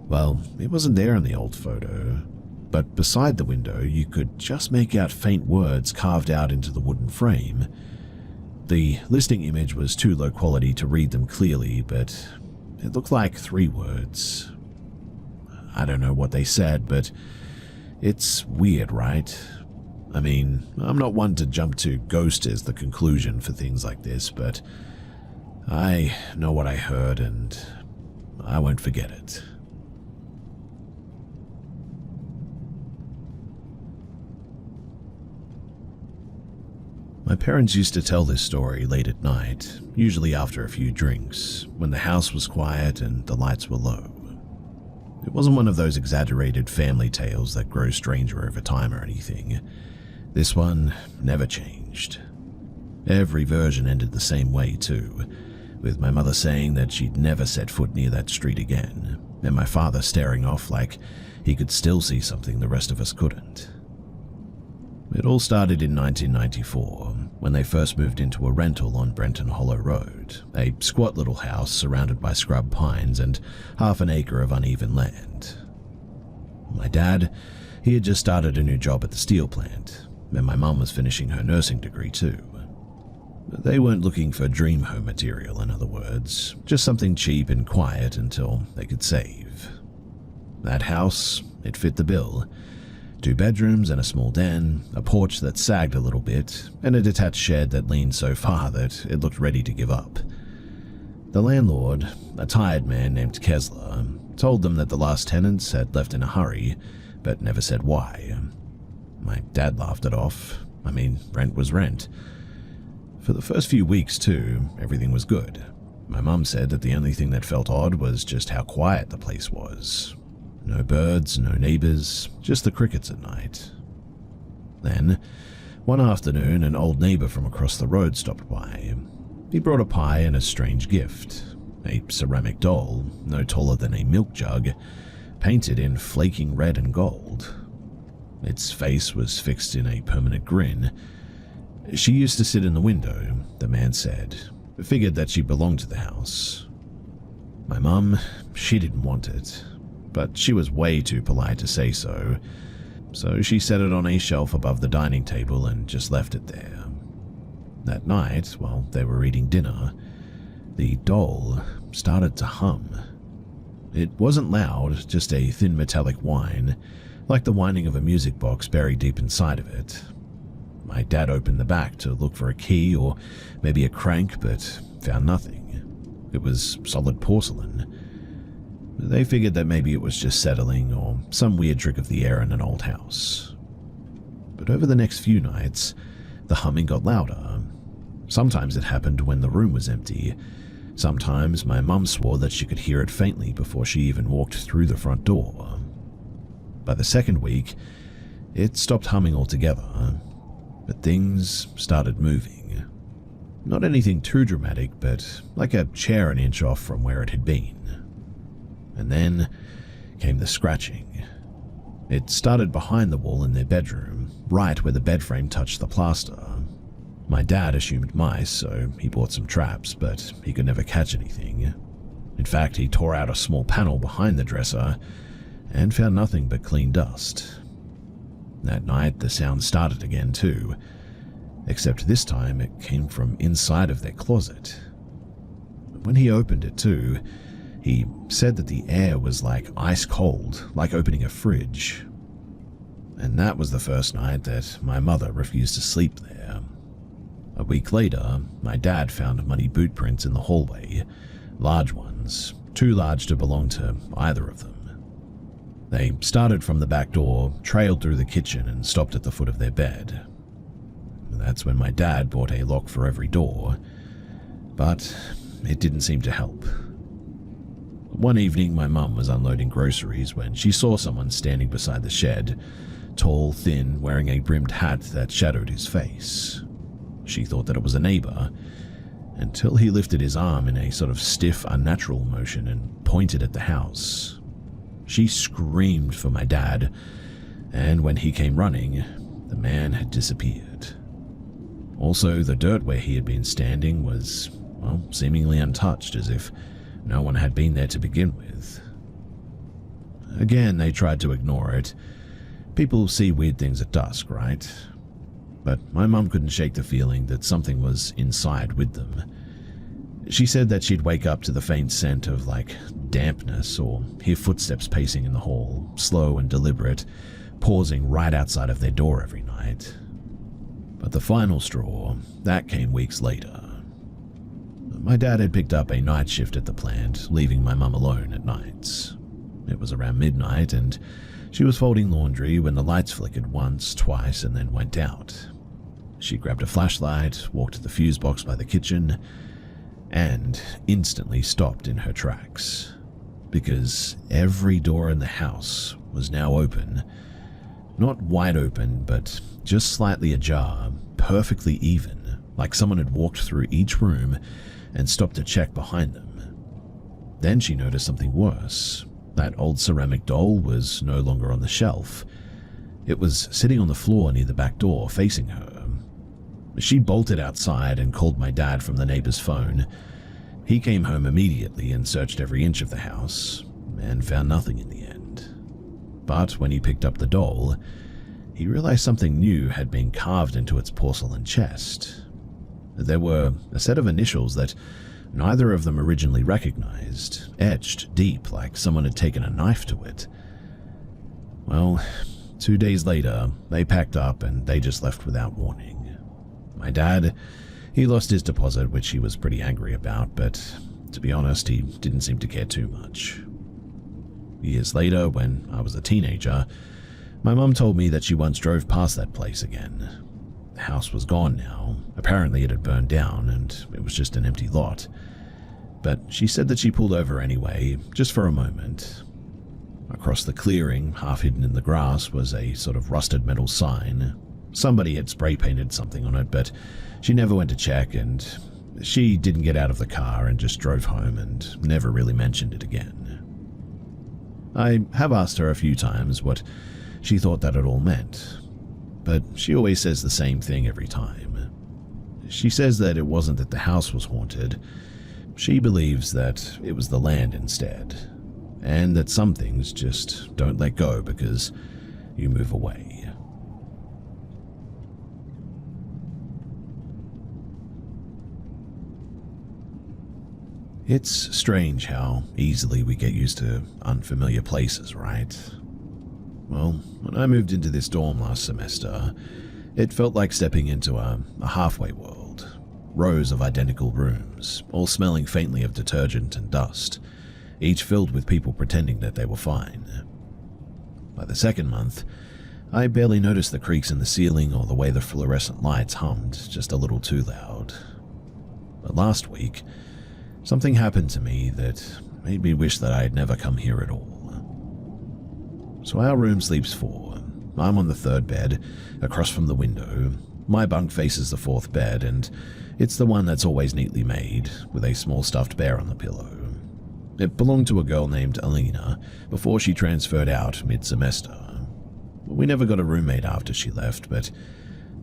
well, it wasn't there in the old photo, but beside the window you could just make out faint words carved out into the wooden frame. The listing image was too low quality to read them clearly, but it looked like 3 words. I don't know what they said, but it's weird, right? I mean, I'm not one to jump to ghost as the conclusion for things like this, but I know what I heard and I won't forget it. My parents used to tell this story late at night, usually after a few drinks, when the house was quiet and the lights were low. It wasn't one of those exaggerated family tales that grow stranger over time or anything. This one never changed. Every version ended the same way too, with my mother saying that she'd never set foot near that street again, and my father staring off like he could still see something the rest of us couldn't. It all started in 1994, when they first moved into a rental on Brenton Hollow Road, a squat little house surrounded by scrub pines and half an acre of uneven land. My dad, he had just started a new job at the steel plant, and my mum was finishing her nursing degree too. They weren't looking for dream home material, in other words, just something cheap and quiet until they could save. That house, it fit the bill. 2 bedrooms and a small den, a porch that sagged a little bit, and a detached shed that leaned so far that it looked ready to give up. The landlord, a tired man named Kessler, told them that the last tenants had left in a hurry, but never said why. My dad laughed it off. I mean, rent was rent. For the first few weeks too, everything was good. My mum said that the only thing that felt odd was just how quiet the place was. No birds, no neighbors, just the crickets at night. Then, one afternoon, an old neighbor from across the road stopped by. He brought a pie and a strange gift, a ceramic doll, no taller than a milk jug, painted in flaking red and gold. Its face was fixed in a permanent grin. She used to sit in the window, the man said, figured that she belonged to the house. My mum, she didn't want it, but she was way too polite to say so, so she set it on a shelf above the dining table and just left it there. That night, while they were eating dinner, the doll started to hum. It wasn't loud, just a thin metallic whine, like the whining of a music box buried deep inside of it. My dad opened the back to look for a key or maybe a crank, but found nothing. It was solid porcelain. They figured that maybe it was just settling or some weird trick of the air in an old house. But over the next few nights, the humming got louder. Sometimes it happened when the room was empty. Sometimes my mum swore that she could hear it faintly before she even walked through the front door. By the second week, it stopped humming altogether, but things started moving. Not anything too dramatic, but like a chair an inch off from where it had been. And then came the scratching. It started behind the wall in their bedroom, right where the bed frame touched the plaster. My dad assumed mice, so he bought some traps, but he could never catch anything. In fact, he tore out a small panel behind the dresser and found nothing but clean dust. That night, the sound started again too, except this time it came from inside of their closet. When he opened it too, he said that the air was like ice cold, like opening a fridge. And that was the first night that my mother refused to sleep there. A week later, my dad found muddy boot prints in the hallway, large ones, too large to belong to either of them. They started from the back door, trailed through the kitchen, and stopped at the foot of their bed. That's when my dad bought a lock for every door, but it didn't seem to help. One evening, my mum was unloading groceries when she saw someone standing beside the shed, tall, thin, wearing a brimmed hat that shadowed his face. She thought that it was a neighbor, until he lifted his arm in a sort of stiff, unnatural motion and pointed at the house. She screamed for my dad, and when he came running, the man had disappeared. Also, the dirt where he had been standing was, well, seemingly untouched, as if no one had been there to begin with. Again, they tried to ignore it. People see weird things at dusk, right? But my mum couldn't shake the feeling that something was inside with them. She said that she'd wake up to the faint scent of, like, dampness or hear footsteps pacing in the hall, slow and deliberate, pausing right outside of their door every night. But the final straw, that came weeks later. My dad had picked up a night shift at the plant, leaving my mum alone at nights. It was around midnight, and she was folding laundry when the lights flickered once, twice, and then went out. She grabbed a flashlight, walked to the fuse box by the kitchen, and instantly stopped in her tracks, because every door in the house was now open. Not wide open, but just slightly ajar, perfectly even, like someone had walked through each room and stopped to check behind them. Then she noticed something worse. That old ceramic doll was no longer on the shelf. It was sitting on the floor near the back door, facing her. She bolted outside and called my dad from the neighbor's phone. He came home immediately and searched every inch of the house, and found nothing in the end. But when he picked up the doll, he realized something new had been carved into its porcelain chest. There were a set of initials that neither of them originally recognized, etched deep like someone had taken a knife to it. Well, 2 days later, they packed up and they just left without warning. My dad, he lost his deposit, which he was pretty angry about, but to be honest, he didn't seem to care too much. Years later, when I was a teenager, my mum told me that she once drove past that place again. The house was gone now. Apparently it had burned down and it was just an empty lot. But she said that she pulled over anyway, just for a moment. Across the clearing, half hidden in the grass, was a sort of rusted metal sign. Somebody had spray painted something on it, but she never went to check, and she didn't get out of the car and just drove home and never really mentioned it again. I have asked her a few times what she thought that it all meant, but she always says the same thing every time. She says that it wasn't that the house was haunted. She believes that it was the land instead, and that some things just don't let go because you move away. It's strange how easily we get used to unfamiliar places, right? Well, when I moved into this dorm last semester, it felt like stepping into a halfway world. Rows of identical rooms, all smelling faintly of detergent and dust, each filled with people pretending that they were fine. By the second month, I barely noticed the creaks in the ceiling or the way the fluorescent lights hummed just a little too loud. But last week, something happened to me that made me wish that I had never come here at all. So our room sleeps four. I'm on the third bed, across from the window. My bunk faces the fourth bed, and it's the one that's always neatly made, with a small stuffed bear on the pillow. It belonged to a girl named Alina before she transferred out mid-semester. We never got a roommate after she left, but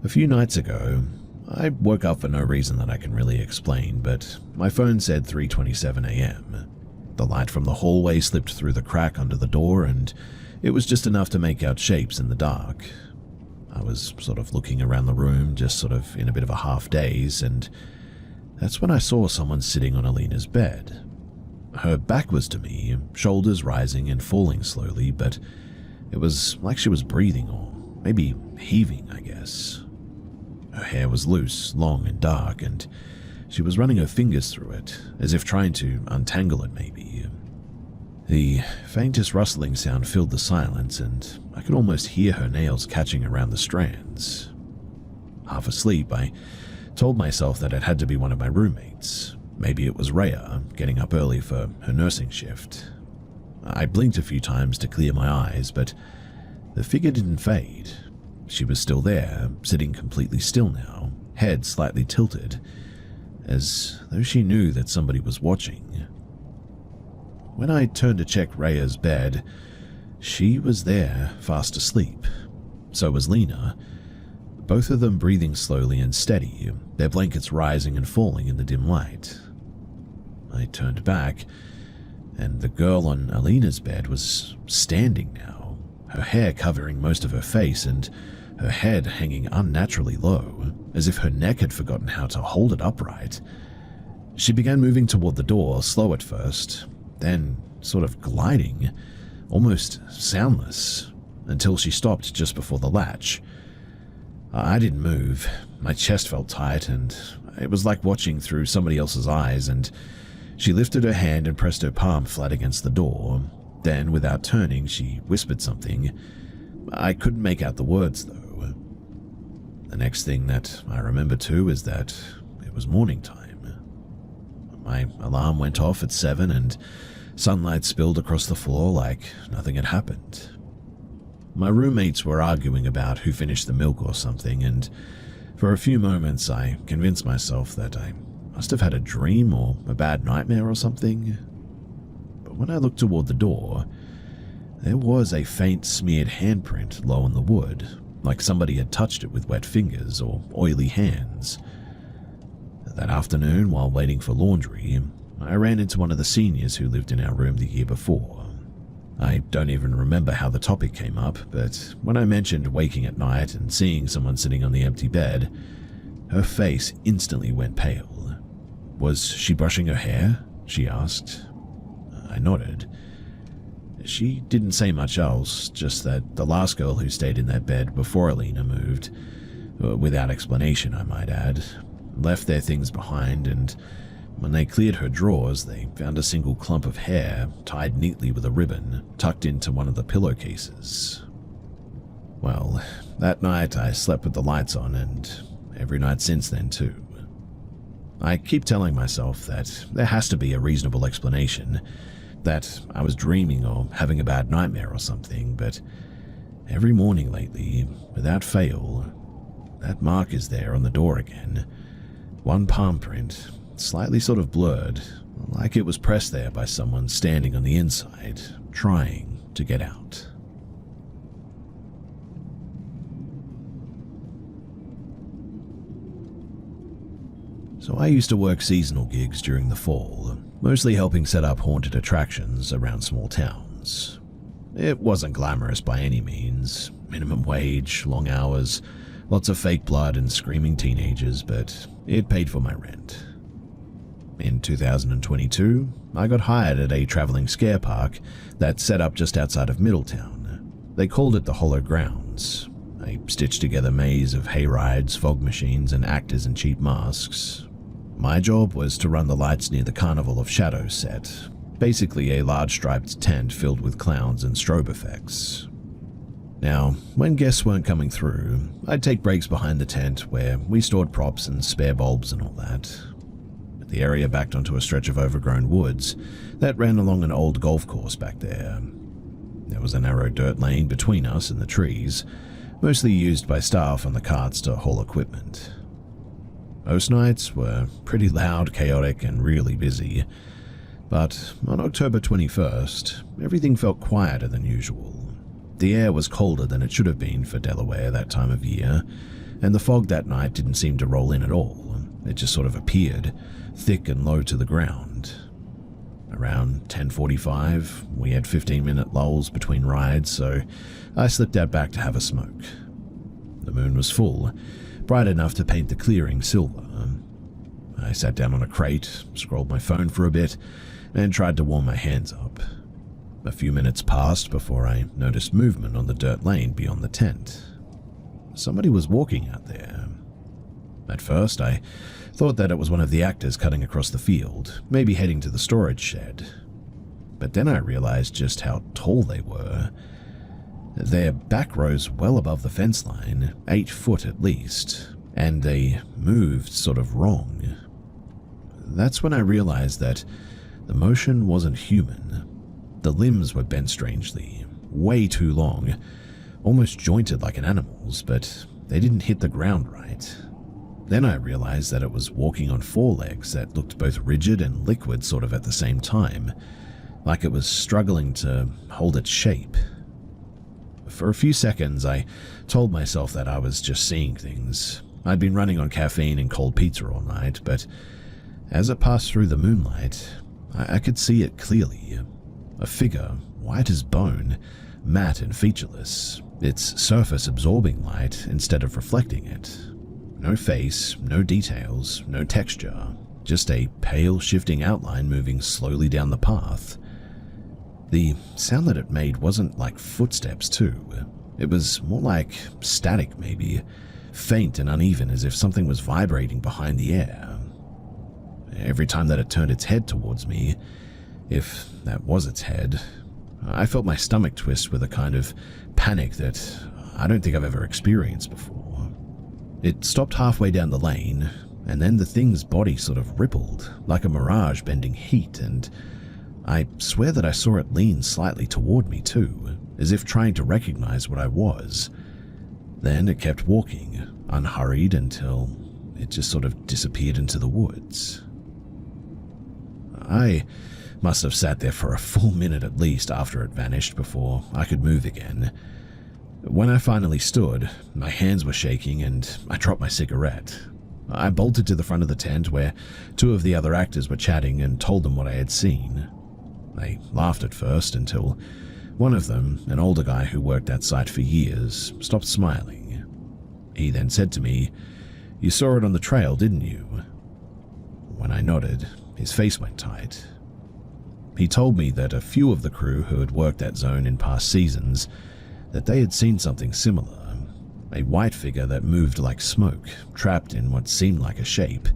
a few nights ago, I woke up for no reason that I can really explain, but my phone said 3:27 a.m. The light from the hallway slipped through the crack under the door, and it was just enough to make out shapes in the dark. I was sort of looking around the room, just sort of in a bit of a half daze, and that's when I saw someone sitting on Alina's bed. Her back was to me, shoulders rising and falling slowly, but it was like she was breathing, or maybe heaving, I guess. Her hair was loose, long and dark, and she was running her fingers through it, as if trying to untangle it maybe. The faintest rustling sound filled the silence, and I could almost hear her nails catching around the strands. Half asleep, I told myself that it had to be one of my roommates. Maybe it was Rhea, getting up early for her nursing shift. I blinked a few times to clear my eyes, but the figure didn't fade. She was still there, sitting completely still now, head slightly tilted, as though she knew that somebody was watching. When I turned to check Rhea's bed, she was there, fast asleep. So was Lena, both of them breathing slowly and steady, their blankets rising and falling in the dim light. I turned back, and the girl on Alina's bed was standing now, her hair covering most of her face and her head hanging unnaturally low, as if her neck had forgotten how to hold it upright. She began moving toward the door, slow at first, then sort of gliding, almost soundless, until she stopped just before the latch. I didn't move. My chest felt tight, and it was like watching through somebody else's eyes, and she lifted her hand and pressed her palm flat against the door. Then, without turning, she whispered something. I couldn't make out the words, though. The next thing that I remember, too, is that it was morning time. My alarm went off at 7, and sunlight spilled across the floor like nothing had happened. My roommates were arguing about who finished the milk or something, and for a few moments I convinced myself that I must have had a dream or a bad nightmare or something. But when I looked toward the door, there was a faint smeared handprint low in the wood, like somebody had touched it with wet fingers or oily hands. That afternoon, while waiting for laundry, I ran into one of the seniors who lived in our room the year before. I don't even remember how the topic came up, but when I mentioned waking at night and seeing someone sitting on the empty bed, her face instantly went pale. Was she brushing her hair? She asked. I nodded. She didn't say much else, just that the last girl who stayed in that bed before Alina moved, without explanation I might add, left their things behind, and when they cleared her drawers, they found a single clump of hair tied neatly with a ribbon tucked into one of the pillowcases. Well, that night I slept with the lights on, and every night since then too. I keep telling myself that there has to be a reasonable explanation, that I was dreaming or having a bad nightmare or something, but every morning lately, without fail, that mark is there on the door again. One palm print, slightly sort of blurred, like it was pressed there by someone standing on the inside, trying to get out. So I used to work seasonal gigs during the fall, mostly helping set up haunted attractions around small towns. It wasn't glamorous by any means, minimum wage, long hours, lots of fake blood and screaming teenagers, but it paid for my rent. In 2022, I got hired at a traveling scare park that's set up just outside of Middletown. They called it the Hollow Grounds, a stitched-together maze of hayrides, fog machines, and actors in cheap masks. My job was to run the lights near the Carnival of Shadows set, basically a large striped tent filled with clowns and strobe effects. Now, when guests weren't coming through, I'd take breaks behind the tent where we stored props and spare bulbs and all that. The area backed onto a stretch of overgrown woods that ran along an old golf course back there. There was a narrow dirt lane between us and the trees, mostly used by staff on the carts to haul equipment. Most nights were pretty loud, chaotic, and really busy, but on October 21st, everything felt quieter than usual. The air was colder than it should have been for Delaware that time of year, and the fog that night didn't seem to roll in at all. It just sort of appeared, thick and low to the ground. Around 10:45, we had 15-minute lulls between rides, so I slipped out back to have a smoke. The moon was full, bright enough to paint the clearing silver. I sat down on a crate, scrolled my phone for a bit, and tried to warm my hands up. A few minutes passed before I noticed movement on the dirt lane beyond the tent. Somebody was walking out there. At first, I thought that it was one of the actors cutting across the field, maybe heading to the storage shed. But then I realized just how tall they were. Their back rose well above the fence line, 8 foot at least, and they moved sort of wrong. That's when I realized that the motion wasn't human. The limbs were bent strangely, way too long, almost jointed like an animal's, but they didn't hit the ground right. Then I realized that it was walking on 4 legs that looked both rigid and liquid sort of at the same time, like it was struggling to hold its shape. For a few seconds, I told myself that I was just seeing things. I'd been running on caffeine and cold pizza all night, but as it passed through the moonlight, I could see it clearly. A figure, white as bone, matte and featureless, its surface absorbing light instead of reflecting it. No face, no details, no texture, just a pale, shifting outline moving slowly down the path. The sound that it made wasn't like footsteps, too. It was more like static, maybe, faint and uneven, as if something was vibrating behind the air. Every time that it turned its head towards me, if that was its head, I felt my stomach twist with a kind of panic that I don't think I've ever experienced before. It stopped halfway down the lane, and then the thing's body sort of rippled, like a mirage bending heat, and I swear that I saw it lean slightly toward me too, as if trying to recognize what I was. Then it kept walking, unhurried, until it just sort of disappeared into the woods. I must have sat there for a full minute at least after it vanished before I could move again. When I finally stood, my hands were shaking and I dropped my cigarette. I bolted to the front of the tent where 2 of the other actors were chatting and told them what I had seen. They laughed at first until one of them, an older guy who worked that site for years, stopped smiling. He then said to me, "You saw it on the trail, didn't you?" When I nodded, his face went tight. He told me that a few of the crew who had worked that zone in past seasons, that they had seen something similar, a white figure that moved like smoke, trapped in what seemed like a shape.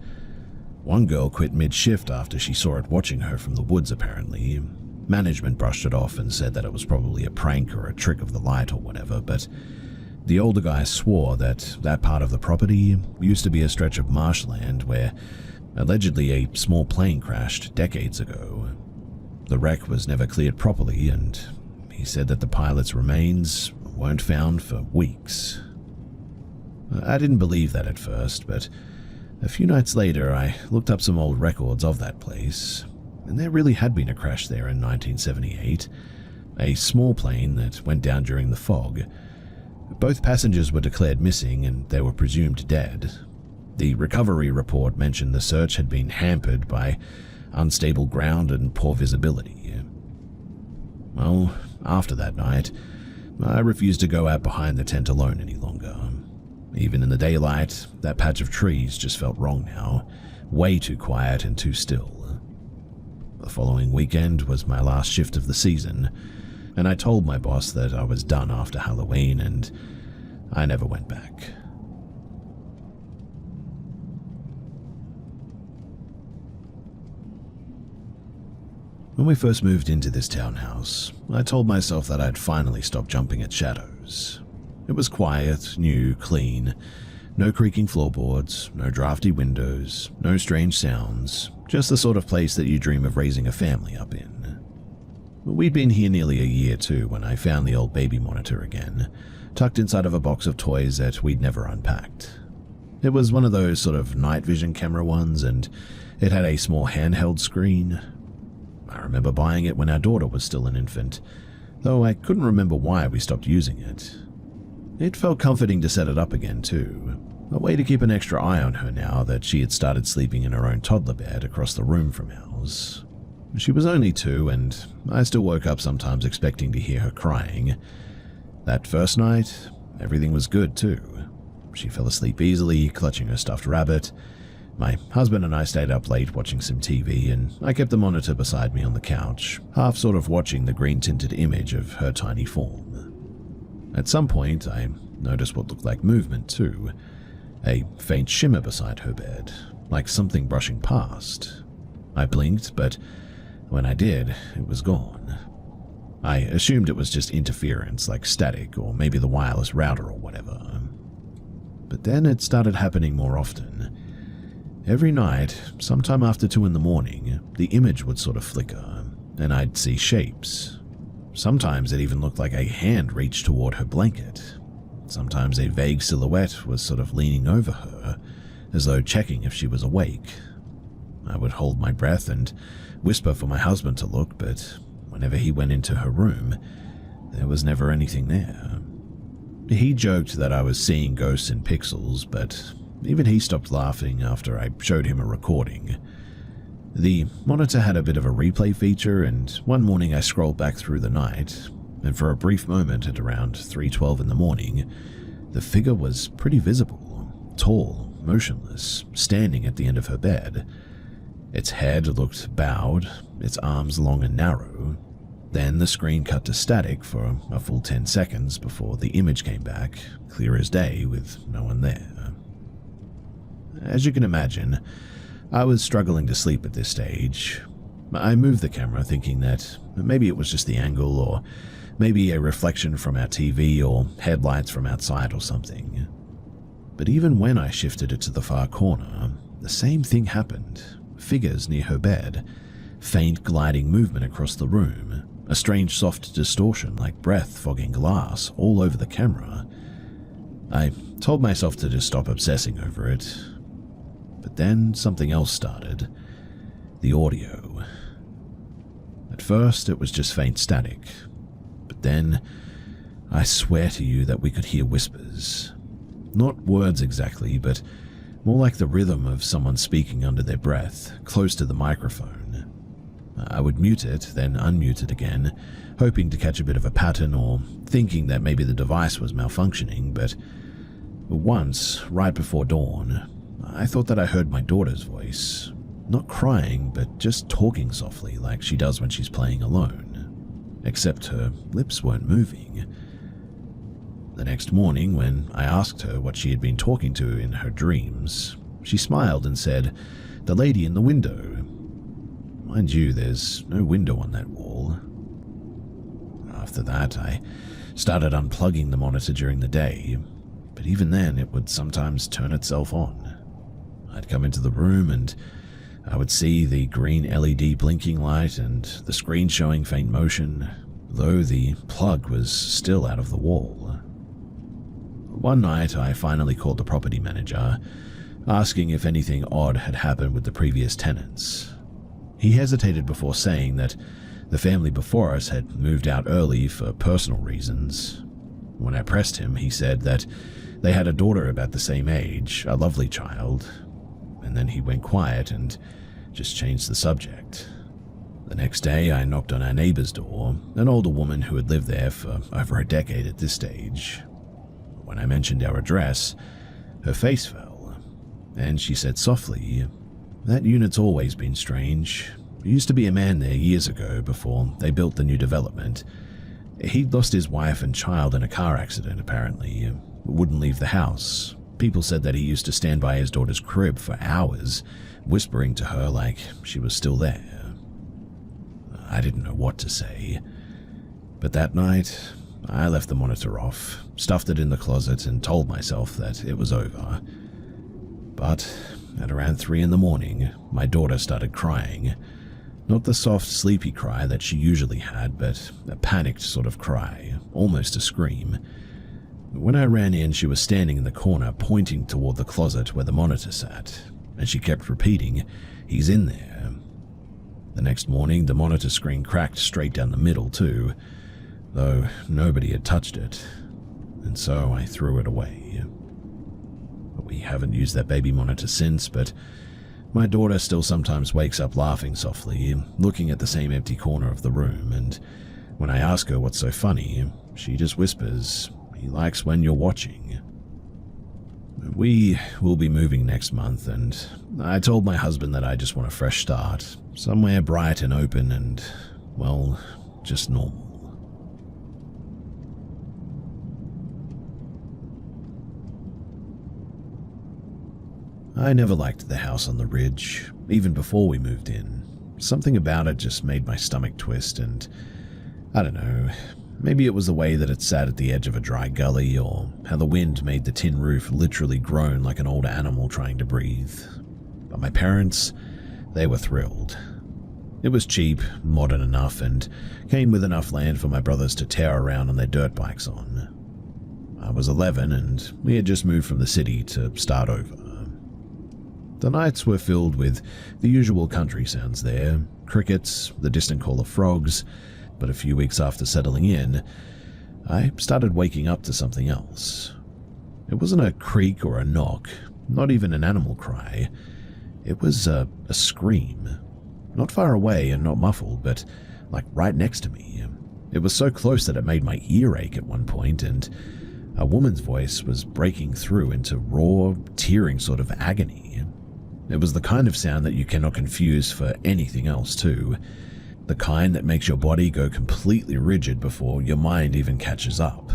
One girl quit mid-shift after she saw it watching her from the woods, apparently. Management brushed it off and said that it was probably a prank or a trick of the light or whatever, but the older guy swore that that part of the property used to be a stretch of marshland where allegedly a small plane crashed decades ago. The wreck was never cleared properly, and he said that the pilot's remains weren't found for weeks. I didn't believe that at first, but a few nights later I looked up some old records of that place, and there really had been a crash there in 1978. a small plane that went down during the fog. Both passengers were declared missing and they were presumed dead. The recovery report mentioned the search had been hampered by unstable ground and poor visibility. Well, after that night, I refused to go out behind the tent alone any longer. Even in the daylight, that patch of trees just felt wrong now, way too quiet and too still. The following weekend was my last shift of the season, and I told my boss that I was done after Halloween, and I never went back. When we first moved into this townhouse, I told myself that I'd finally stop jumping at shadows. It was quiet, new, clean, no creaking floorboards, no drafty windows, no strange sounds, just the sort of place that you dream of raising a family up in. We'd been here nearly a year too when I found the old baby monitor again, tucked inside of a box of toys that we'd never unpacked. It was one of those sort of night vision camera ones, and it had a small handheld screen. I remember buying it when our daughter was still an infant, though I couldn't remember why we stopped using it. It felt comforting to set it up again too, a way to keep an extra eye on her now that she had started sleeping in her own toddler bed across the room from ours. She was only 2, and I still woke up sometimes expecting to hear her crying. That first night, everything was good too. She fell asleep easily, clutching her stuffed rabbit. My husband and I stayed up late watching some TV, and I kept the monitor beside me on the couch, half sort of watching the green-tinted image of her tiny form. At some point, I noticed what looked like movement too, a faint shimmer beside her bed, like something brushing past. I blinked, but when I did, it was gone. I assumed it was just interference, like static, or maybe the wireless router or whatever. But then it started happening more often. Every night, sometime after 2 in the morning, the image would sort of flicker, and I'd see shapes. Sometimes it even looked like a hand reached toward her blanket. Sometimes a vague silhouette was sort of leaning over her, as though checking if she was awake. I would hold my breath and whisper for my husband to look, but whenever he went into her room, there was never anything there. He joked that I was seeing ghosts in pixels, but even he stopped laughing after I showed him a recording. The monitor had a bit of a replay feature, and one morning I scrolled back through the night, and for a brief moment at around 3:12 in the morning, the figure was pretty visible, tall, motionless, standing at the end of her bed. Its head looked bowed, its arms long and narrow. Then the screen cut to static for a full 10 seconds before the image came back, clear as day, with no one there. As you can imagine, I was struggling to sleep at this stage. I moved the camera thinking that maybe it was just the angle, or maybe a reflection from our TV or headlights from outside or something. But even when I shifted it to the far corner, the same thing happened. Figures near her bed, faint gliding movement across the room, a strange soft distortion like breath fogging glass all over the camera. I told myself to just stop obsessing over it. But then something else started. The audio. At first, it was just faint static. But then, I swear to you that we could hear whispers. Not words exactly, but more like the rhythm of someone speaking under their breath, close to the microphone. I would mute it, then unmute it again, hoping to catch a bit of a pattern or thinking that maybe the device was malfunctioning, but once, right before dawn, I thought that I heard my daughter's voice, not crying, but just talking softly like she does when she's playing alone, except her lips weren't moving. The next morning, when I asked her what she had been talking to in her dreams, she smiled and said, "The lady in the window." Mind you, there's no window on that wall. After that, I started unplugging the monitor during the day, but even then it would sometimes turn itself on. I'd come into the room and I would see the green LED blinking light and the screen showing faint motion, though the plug was still out of the wall. One night, I finally called the property manager, asking if anything odd had happened with the previous tenants. He hesitated before saying that The family before us had moved out early for personal reasons. When I pressed him, he said that they had a daughter about the same age, a lovely child, and then he went quiet and just changed the subject. The next day, I knocked on our neighbor's door, an older woman who had lived there for over a decade at this stage. When I mentioned our address, her face fell, and she said softly, "That unit's always been strange. There used to be a man there years ago before they built the new development. He'd lost his wife and child in a car accident, apparently. Wouldn't leave the house. People said that he used to stand by his daughter's crib for hours, whispering to her like she was still there." I didn't know what to say. But that night, I left the monitor off, stuffed it in the closet, and told myself that it was over. But at around 3 in the morning, my daughter started crying. Not the soft, sleepy cry that she usually had, but a panicked sort of cry, almost a scream. When I ran in, she was standing in the corner, pointing toward the closet where the monitor sat, and she kept repeating, "He's in there." The next morning, the monitor screen cracked straight down the middle too, though nobody had touched it, and so I threw it away. We haven't used that baby monitor since, but my daughter still sometimes wakes up laughing softly, looking at the same empty corner of the room, and when I ask her what's so funny, she just whispers, "He likes when you're watching." We will be moving next month, and I told my husband that I just want a fresh start, somewhere bright and open and, well, just normal. I never liked the house on the ridge, even before we moved in. Something about it just made my stomach twist, and I don't know, maybe it was the way that it sat at the edge of a dry gully, or how the wind made the tin roof literally groan like an old animal trying to breathe. But my parents, they were thrilled. It was cheap, modern enough, and came with enough land for my brothers to tear around on their dirt bikes on. I was 11, and we had just moved from the city to start over. The nights were filled with the usual country sounds there, crickets, the distant call of frogs, but a few weeks after settling in, I started waking up to something else. It wasn't a creak or a knock, not even an animal cry. It was a scream. Not far away and not muffled, but like right next to me. It was so close that it made my ear ache at one point, and a woman's voice was breaking through into raw, tearing sort of agony. It was the kind of sound that you cannot confuse for anything else too. The kind that makes your body go completely rigid before your mind even catches up.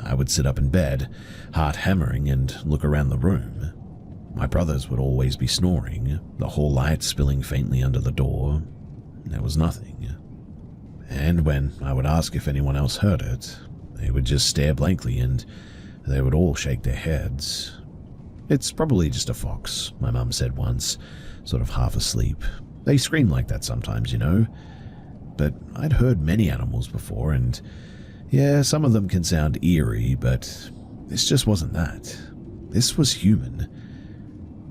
I would sit up in bed, heart hammering, and look around the room. My brothers would always be snoring, the hall light spilling faintly under the door. There was nothing. And when I would ask if anyone else heard it, they would just stare blankly and they would all shake their heads. "It's probably just a fox," my mum said once, sort of half asleep. "They scream like that sometimes, you know." But I'd heard many animals before, and yeah, some of them can sound eerie, but this just wasn't that. This was human.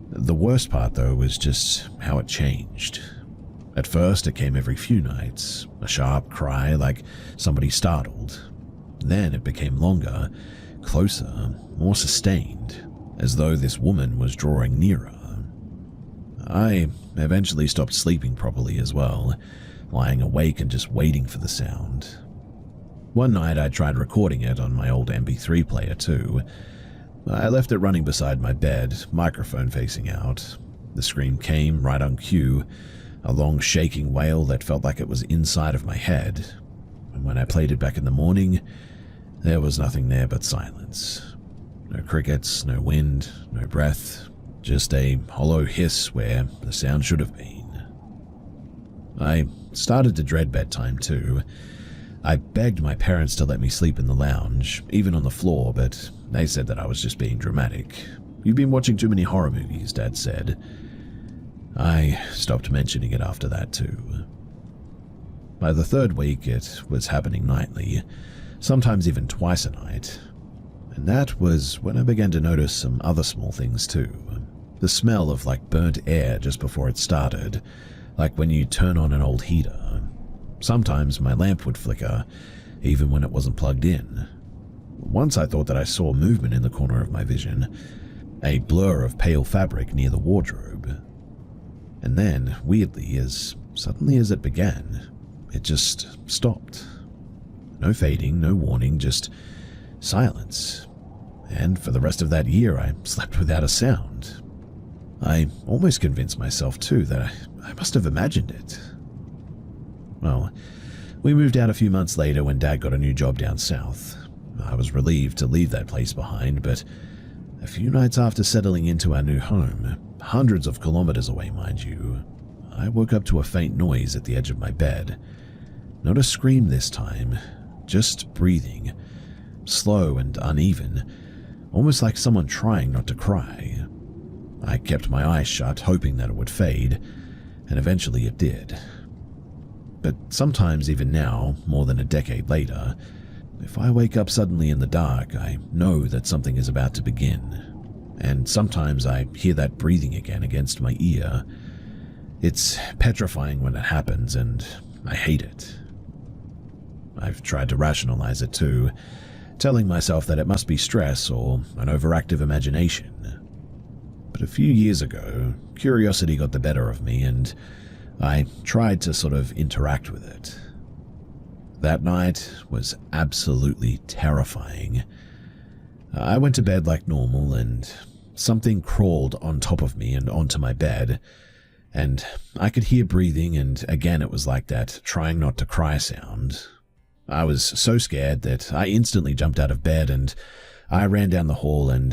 The worst part, though, was just how it changed. At first, it came every few nights, a sharp cry like somebody startled. Then it became longer, closer, more sustained, as though this woman was drawing nearer. I eventually stopped sleeping properly as well, lying awake and just waiting for the sound. One night I tried recording it on my old MP3 player too. I left it running beside my bed, microphone facing out. The scream came right on cue, a long shaking wail that felt like it was inside of my head. And when I played it back in the morning, there was nothing there but silence. No crickets, no wind, no breath, just a hollow hiss where the sound should have been. I started to dread bedtime too. I begged my parents to let me sleep in the lounge, even on the floor, but they said that I was just being dramatic. "You've been watching too many horror movies," Dad said. I stopped mentioning it after that too. By the third week, it was happening nightly, sometimes even twice a night. And that was when I began to notice some other small things too. The smell of like burnt air just before it started, like when you turn on an old heater. Sometimes my lamp would flicker, even when it wasn't plugged in. Once I thought that I saw movement in the corner of my vision, a blur of pale fabric near the wardrobe. And then, weirdly, as suddenly as it began, it just stopped. No fading, no warning, just silence. And for the rest of that year, I slept without a sound. I almost convinced myself, too, that I must have imagined it. Well, we moved out a few months later when Dad got a new job down south. I was relieved to leave that place behind, but a few nights after settling into our new home, hundreds of kilometers away, mind you, I woke up to a faint noise at the edge of my bed. Not a scream this time, just breathing, slow and uneven, almost like someone trying not to cry. I kept my eyes shut, hoping that it would fade, and eventually it did. But sometimes, even now, more than a decade later, if I wake up suddenly in the dark, I know that something is about to begin. And sometimes I hear that breathing again against my ear. It's petrifying when it happens, and I hate it. I've tried to rationalize it too, telling myself that it must be stress or an overactive imagination. But a few years ago, curiosity got the better of me, and I tried to sort of interact with it. That night was absolutely terrifying. I went to bed like normal, and something crawled on top of me and onto my bed, and I could hear breathing, and again it was like that trying not to cry sound. I was so scared that I instantly jumped out of bed, and I ran down the hall and